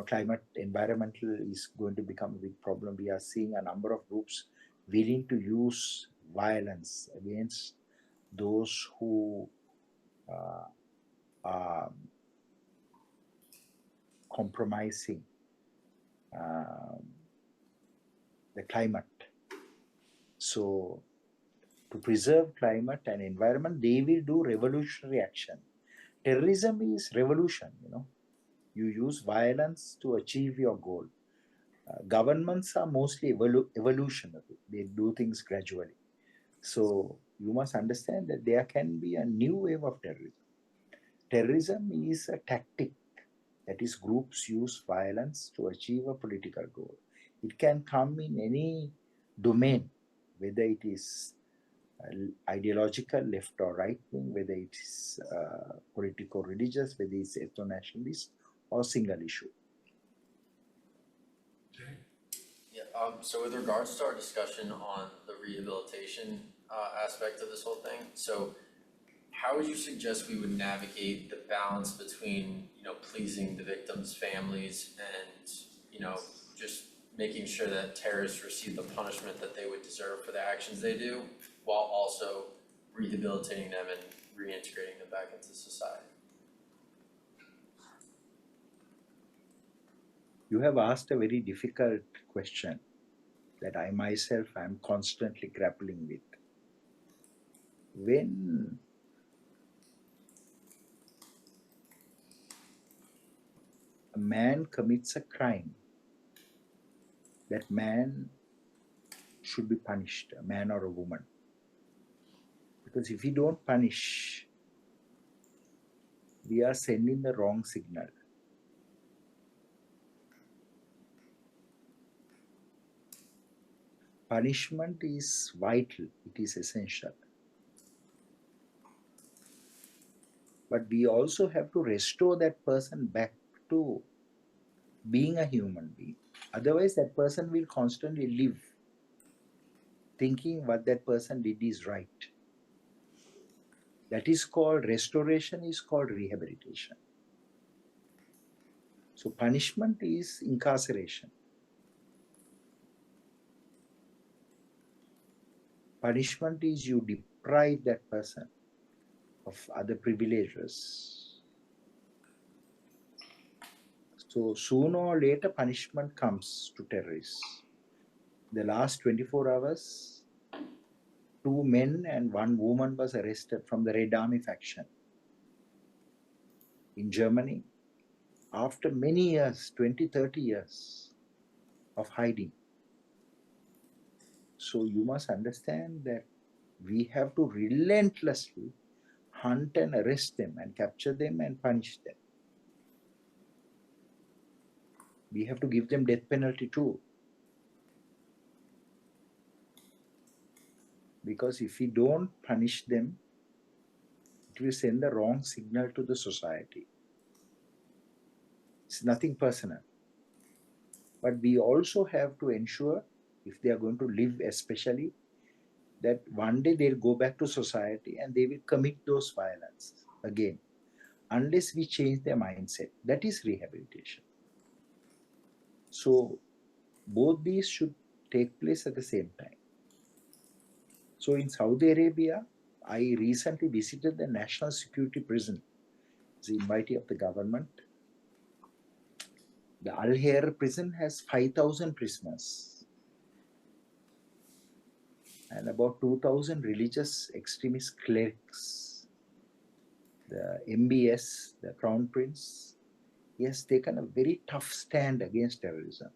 Climate environmental is going to become a big problem. We are seeing a number of groups willing to use violence against those who are compromising the climate. So to preserve climate and environment, they will do revolutionary action. Terrorism is revolution, You use violence to achieve your goal. Governments are mostly evolutionary. They do things gradually. So you must understand that there can be a new wave of terrorism. Terrorism is a tactic, that is, groups use violence to achieve a political goal. It can come in any domain, whether it is ideological, left or right wing, whether it is politico-religious, whether it's ethno-nationalist or single issue. Yeah, so with regards to our discussion on the rehabilitation aspect of this whole thing, so how would you suggest we would navigate the balance between, pleasing the victims' families and, just making sure that terrorists receive the punishment that they would deserve for the actions they do, while also rehabilitating them and reintegrating them back into society? You have asked a very difficult question that I myself am constantly grappling with. When a man commits a crime, that man should be punished, a man or a woman. Because if we don't punish, we are sending the wrong signal. Punishment is vital, it is essential. But we also have to restore that person back to being a human being. Otherwise, that person will constantly live thinking what that person did is right. That is called restoration, is called rehabilitation. So punishment is incarceration. Punishment is you deprive that person of other privileges. So sooner or later punishment comes to terrorists. The last 24 hours, 2 men and 1 woman was arrested from the Red Army faction in Germany after many years, 20, 30 years of hiding. So you must understand that we have to relentlessly hunt and arrest them and capture them and punish them. We have to give them death penalty too. Because if we don't punish them, it will send the wrong signal to the society. It's nothing personal. But we also have to ensure, if they are going to live especially, that one day they'll go back to society and they will commit those violence again. Unless we change their mindset, that is rehabilitation. So both these should take place at the same time. So in Saudi Arabia, I recently visited the National Security Prison. It's the invitee of the government. The Al Hair prison has 5,000 prisoners and about 2,000 religious extremist clerics. The MBS, the Crown Prince, he has taken a very tough stand against terrorism.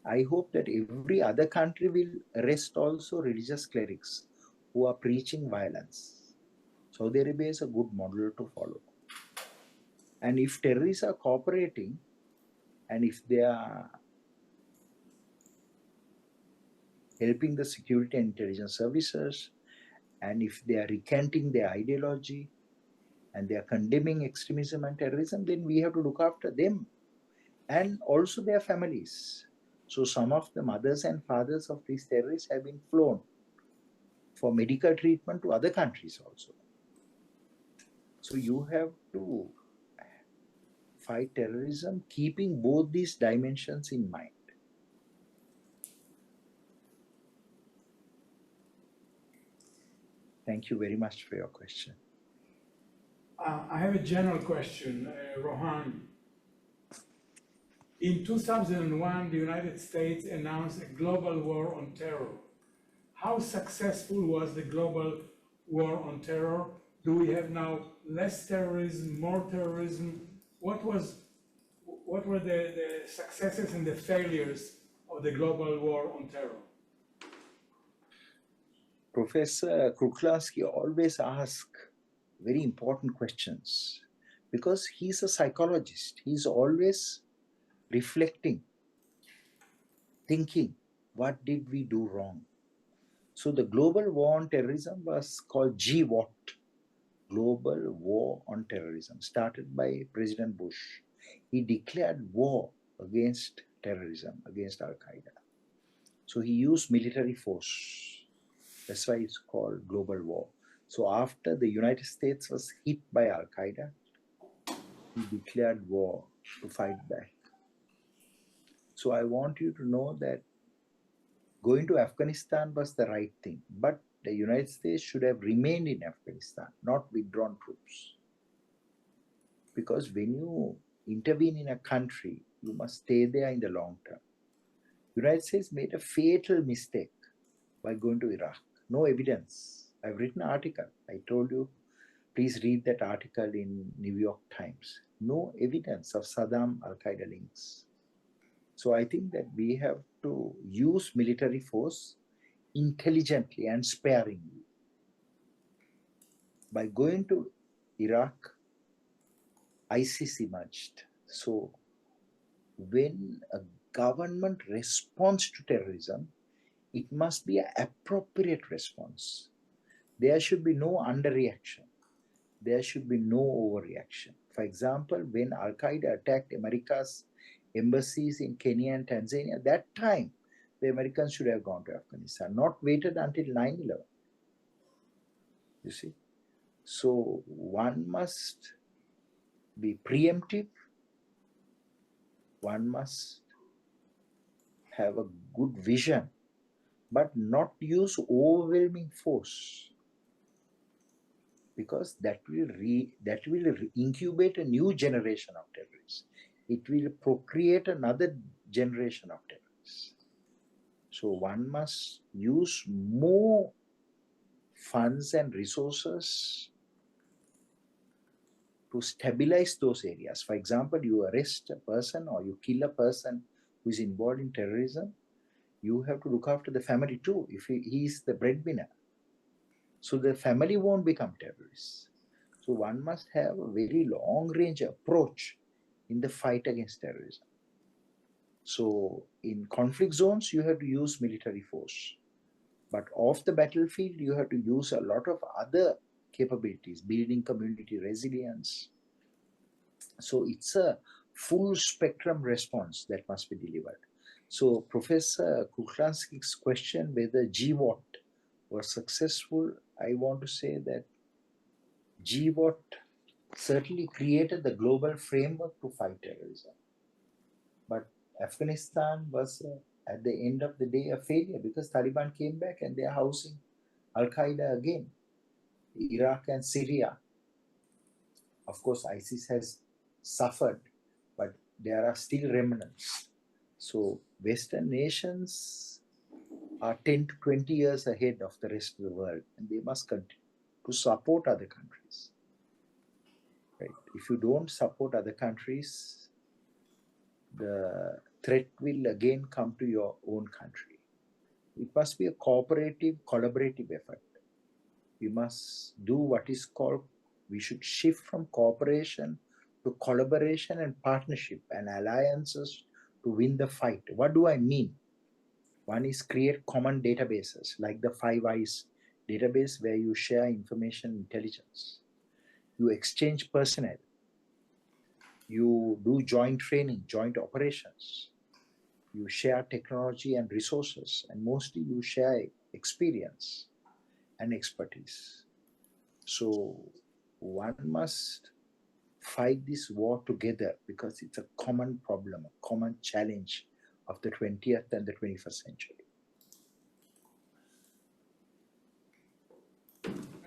I hope that every other country will arrest also religious clerics who are preaching violence. Saudi Arabia is a good model to follow. And if terrorists are cooperating, and if they are helping the security and intelligence services, and if they are recanting their ideology, and they are condemning extremism and terrorism, then we have to look after them and also their families. So some of the mothers and fathers of these terrorists have been flown for medical treatment to other countries also. So you have to fight terrorism keeping both these dimensions in mind. Thank you very much for your question. I have a general question, Rohan. In 2001, the United States announced a global war on terror. How successful was the global war on terror? Do we have now less terrorism, more terrorism? What were the successes and the failures of the global war on terror? Professor Kruglanski always asks very important questions because he's a psychologist. He's always reflecting, thinking, what did we do wrong? So the global war on terrorism was called GWAT, Global War on Terrorism, started by President Bush. He declared war against terrorism, against Al-Qaeda. So he used military force. That's why it's called global war. So after the United States was hit by Al-Qaeda, he declared war to fight back. So I want you to know that going to Afghanistan was the right thing, but the United States should have remained in Afghanistan, not withdrawn troops. Because when you intervene in a country, you must stay there in the long term. United States made a fatal mistake by going to Iraq. No evidence. I've written an article. I told you, please read that article in New York Times. No evidence of Saddam Al-Qaeda links. So I think that we have to use military force intelligently and sparingly. By going to Iraq, ISIS emerged. So when a government responds to terrorism, it must be an appropriate response. There should be no underreaction. There should be no overreaction. For example, when Al-Qaeda attacked America's embassies in Kenya and Tanzania, that time the Americans should have gone to Afghanistan, not waited until 9/11. You see? So one must be preemptive. One must have a good vision, but not use overwhelming force, because that will incubate a new generation of terrorists. It will procreate another generation of terrorists. So one must use more funds and resources to stabilize those areas. For example, you arrest a person or you kill a person who is involved in terrorism, you have to look after the family too, if he is the breadwinner. So the family won't become terrorists. So one must have a very long-range approach in the fight against terrorism. So in conflict zones, you have to use military force. But off the battlefield, you have to use a lot of other capabilities, building community resilience. So it's a full spectrum response that must be delivered. So Professor Kruglanski's question whether GWAT was successful, I want to say that GWAT certainly created the global framework to fight terrorism. But Afghanistan was, at the end of the day, a failure because Taliban came back and they are housing Al-Qaeda again. Iraq and Syria. Of course, ISIS has suffered, but there are still remnants. So Western nations are 10 to 20 years ahead of the rest of the world, and they must continue to support other countries. Right? If you don't support other countries, the threat will again come to your own country. It must be a cooperative, collaborative effort. We must do what is called, we should shift from cooperation to collaboration and partnership and alliances to win the fight. What do I mean? One is create common databases like the 5 Eyes database where you share information intelligence. You exchange personnel. You do joint training, joint operations. You share technology and resources, and mostly you share experience and expertise. So one must fight this war together because it's a common problem, a common challenge of the 20th and the 21st century.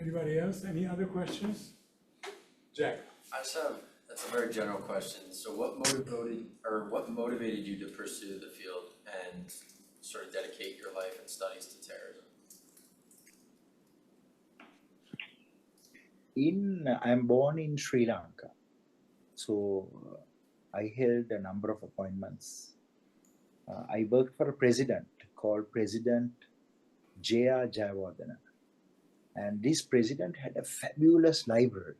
Anybody else? Any other questions? Jack. I just have, that's a very general question. So what motivated you to pursue the field and sort of dedicate your life and studies to terrorism? I'm born in Sri Lanka. So I held a number of appointments. I worked for a president called President J.R. Jayawardena. And this president had a fabulous library.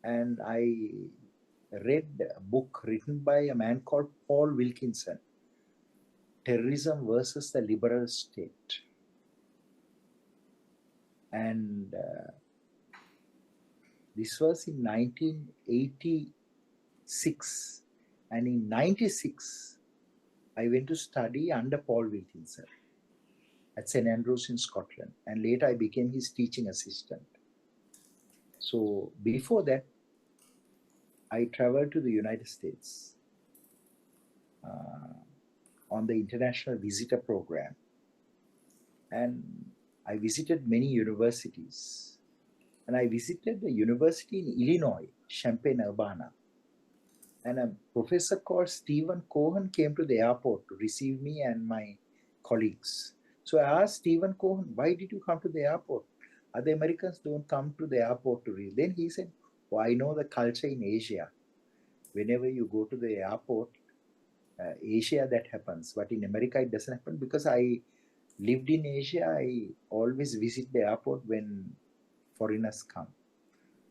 And I read a book written by a man called Paul Wilkinson, Terrorism versus the Liberal State. And this was in 1986. And in 96, I went to study under Paul Wilkinson. at St Andrews in Scotland, and later I became his teaching assistant. So before that, I traveled to the United States on the international visitor program, and I visited many universities. And I visited the university in Illinois, Champaign-Urbana. And a professor called Stephen Cohen came to the airport to receive me and my colleagues. So I asked Stephen Cohen, why did you come to the airport? Other Americans don't come to the airport to read. Then he said, oh, I know the culture in Asia. Whenever you go to the airport, Asia that happens. But in America, it doesn't happen because I lived in Asia. I always visit the airport when foreigners come.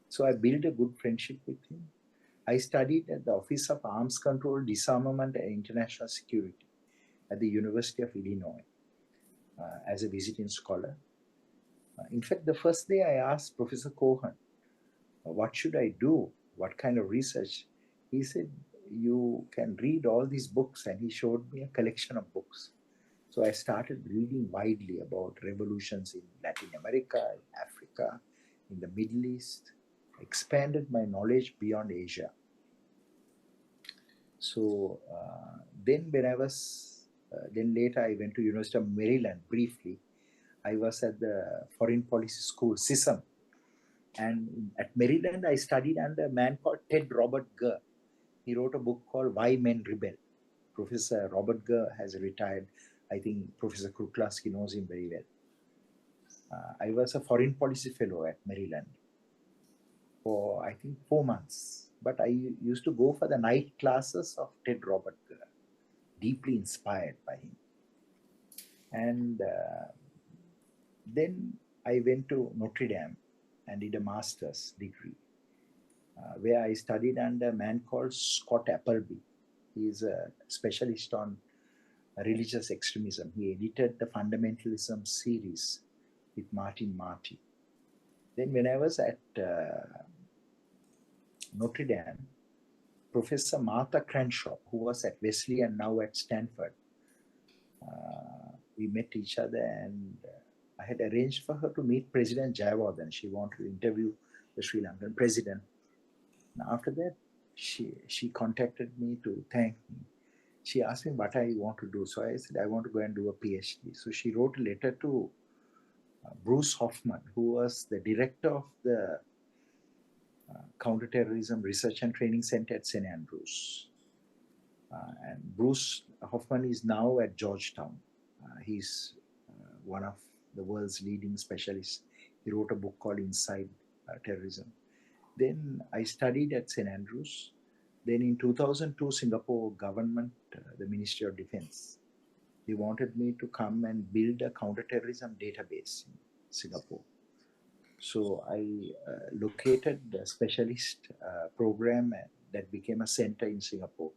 So I built a good friendship with him. I studied at the Office of Arms Control, Disarmament and International Security at the University of Illinois as a visiting scholar. In fact, the first day I asked Professor Cohen, what should I do? What kind of research? He said, you can read all these books, and he showed me a collection of books. So I started reading widely about revolutions in Latin America, in Africa, in the Middle East, expanded my knowledge beyond Asia. So then later I went to University of Maryland briefly. I was at the Foreign Policy School, SISM. And at Maryland, I studied under a man called Ted Robert Gurr. He wrote a book called Why Men Rebel. Professor Robert Gurr has retired. I think Professor Kruglanski knows him very well. I was a foreign policy fellow at Maryland for, I think, 4 months. But I used to go for the night classes of Ted Robert Gurr, deeply inspired by him. And then I went to Notre Dame and did a master's degree, where I studied under a man called Scott Appleby. He is a specialist on religious extremism. He edited the Fundamentalism series with Martin Marty. Then when I was at Notre Dame, Professor Martha Crenshaw, who was at Wesley and now at Stanford, we met each other, and I had arranged for her to meet President Jayawardene. She wanted to interview the Sri Lankan president. And after that, she contacted me to thank me. She asked me what I want to do. So I said, I want to go and do a PhD. So she wrote a letter to Bruce Hoffman, who was the director of the Counterterrorism Research and Training Center at St. Andrews. And Bruce Hoffman is now at Georgetown. He's one of the world's leading specialists. He wrote a book called Inside Terrorism. Then I studied at St. Andrews. Then in 2002, Singapore government, the Ministry of Defense, they wanted me to come and build a counterterrorism database in Singapore. So I located the specialist program that became a center in Singapore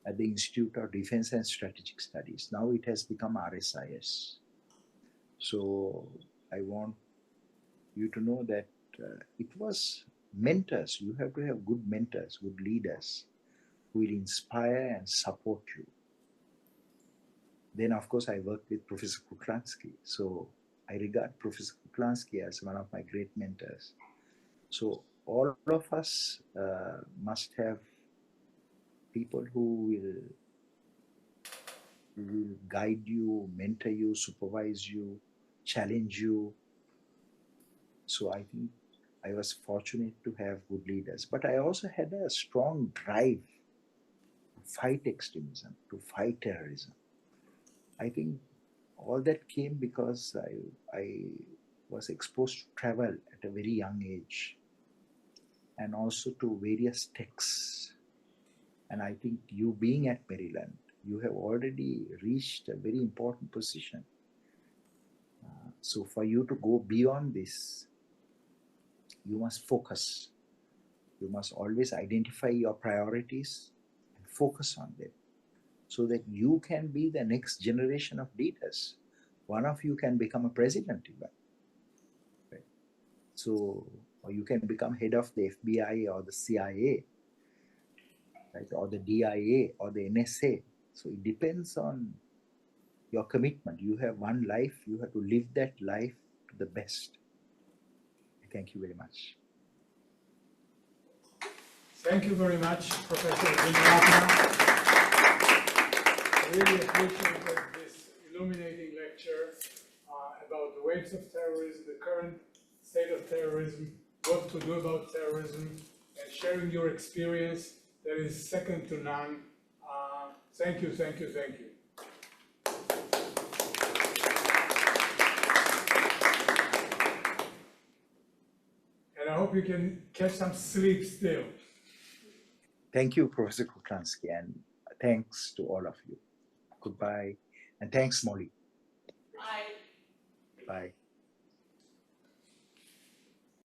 at the Institute of Defense and Strategic Studies. Now it has become RSIS. So I want you to know that it was mentors. You have to have good mentors, good leaders who will inspire and support you. Then, of course, I worked with Professor Kruglanski. So I regard Professor Kruglanski as one of my great mentors. So all of us must have people who will guide you, mentor you, supervise you, challenge you. So I think I was fortunate to have good leaders. But I also had a strong drive to fight extremism, to fight terrorism. I think all that came because I was exposed to travel at a very young age, and also to various texts. And I think you being at Maryland, you have already reached a very important position. So for you to go beyond this, you must focus. You must always identify your priorities and focus on them, so that you can be the next generation of leaders. One of you can become a president even. Right? So, or you can become head of the FBI or the CIA, right? Or the DIA or the NSA. So it depends on your commitment. You have one life, you have to live that life to the best. Thank you very much. Thank you very much, Professor Kruglanski. I really appreciated this illuminating lecture about the waves of terrorism, the current state of terrorism, what to do about terrorism, and sharing your experience that is second to none. Thank you, thank you, thank you. And I hope you can catch some sleep still. Thank you, Professor Kruglanski, and thanks to all of you. Goodbye, and thanks, Molly. Bye. Bye.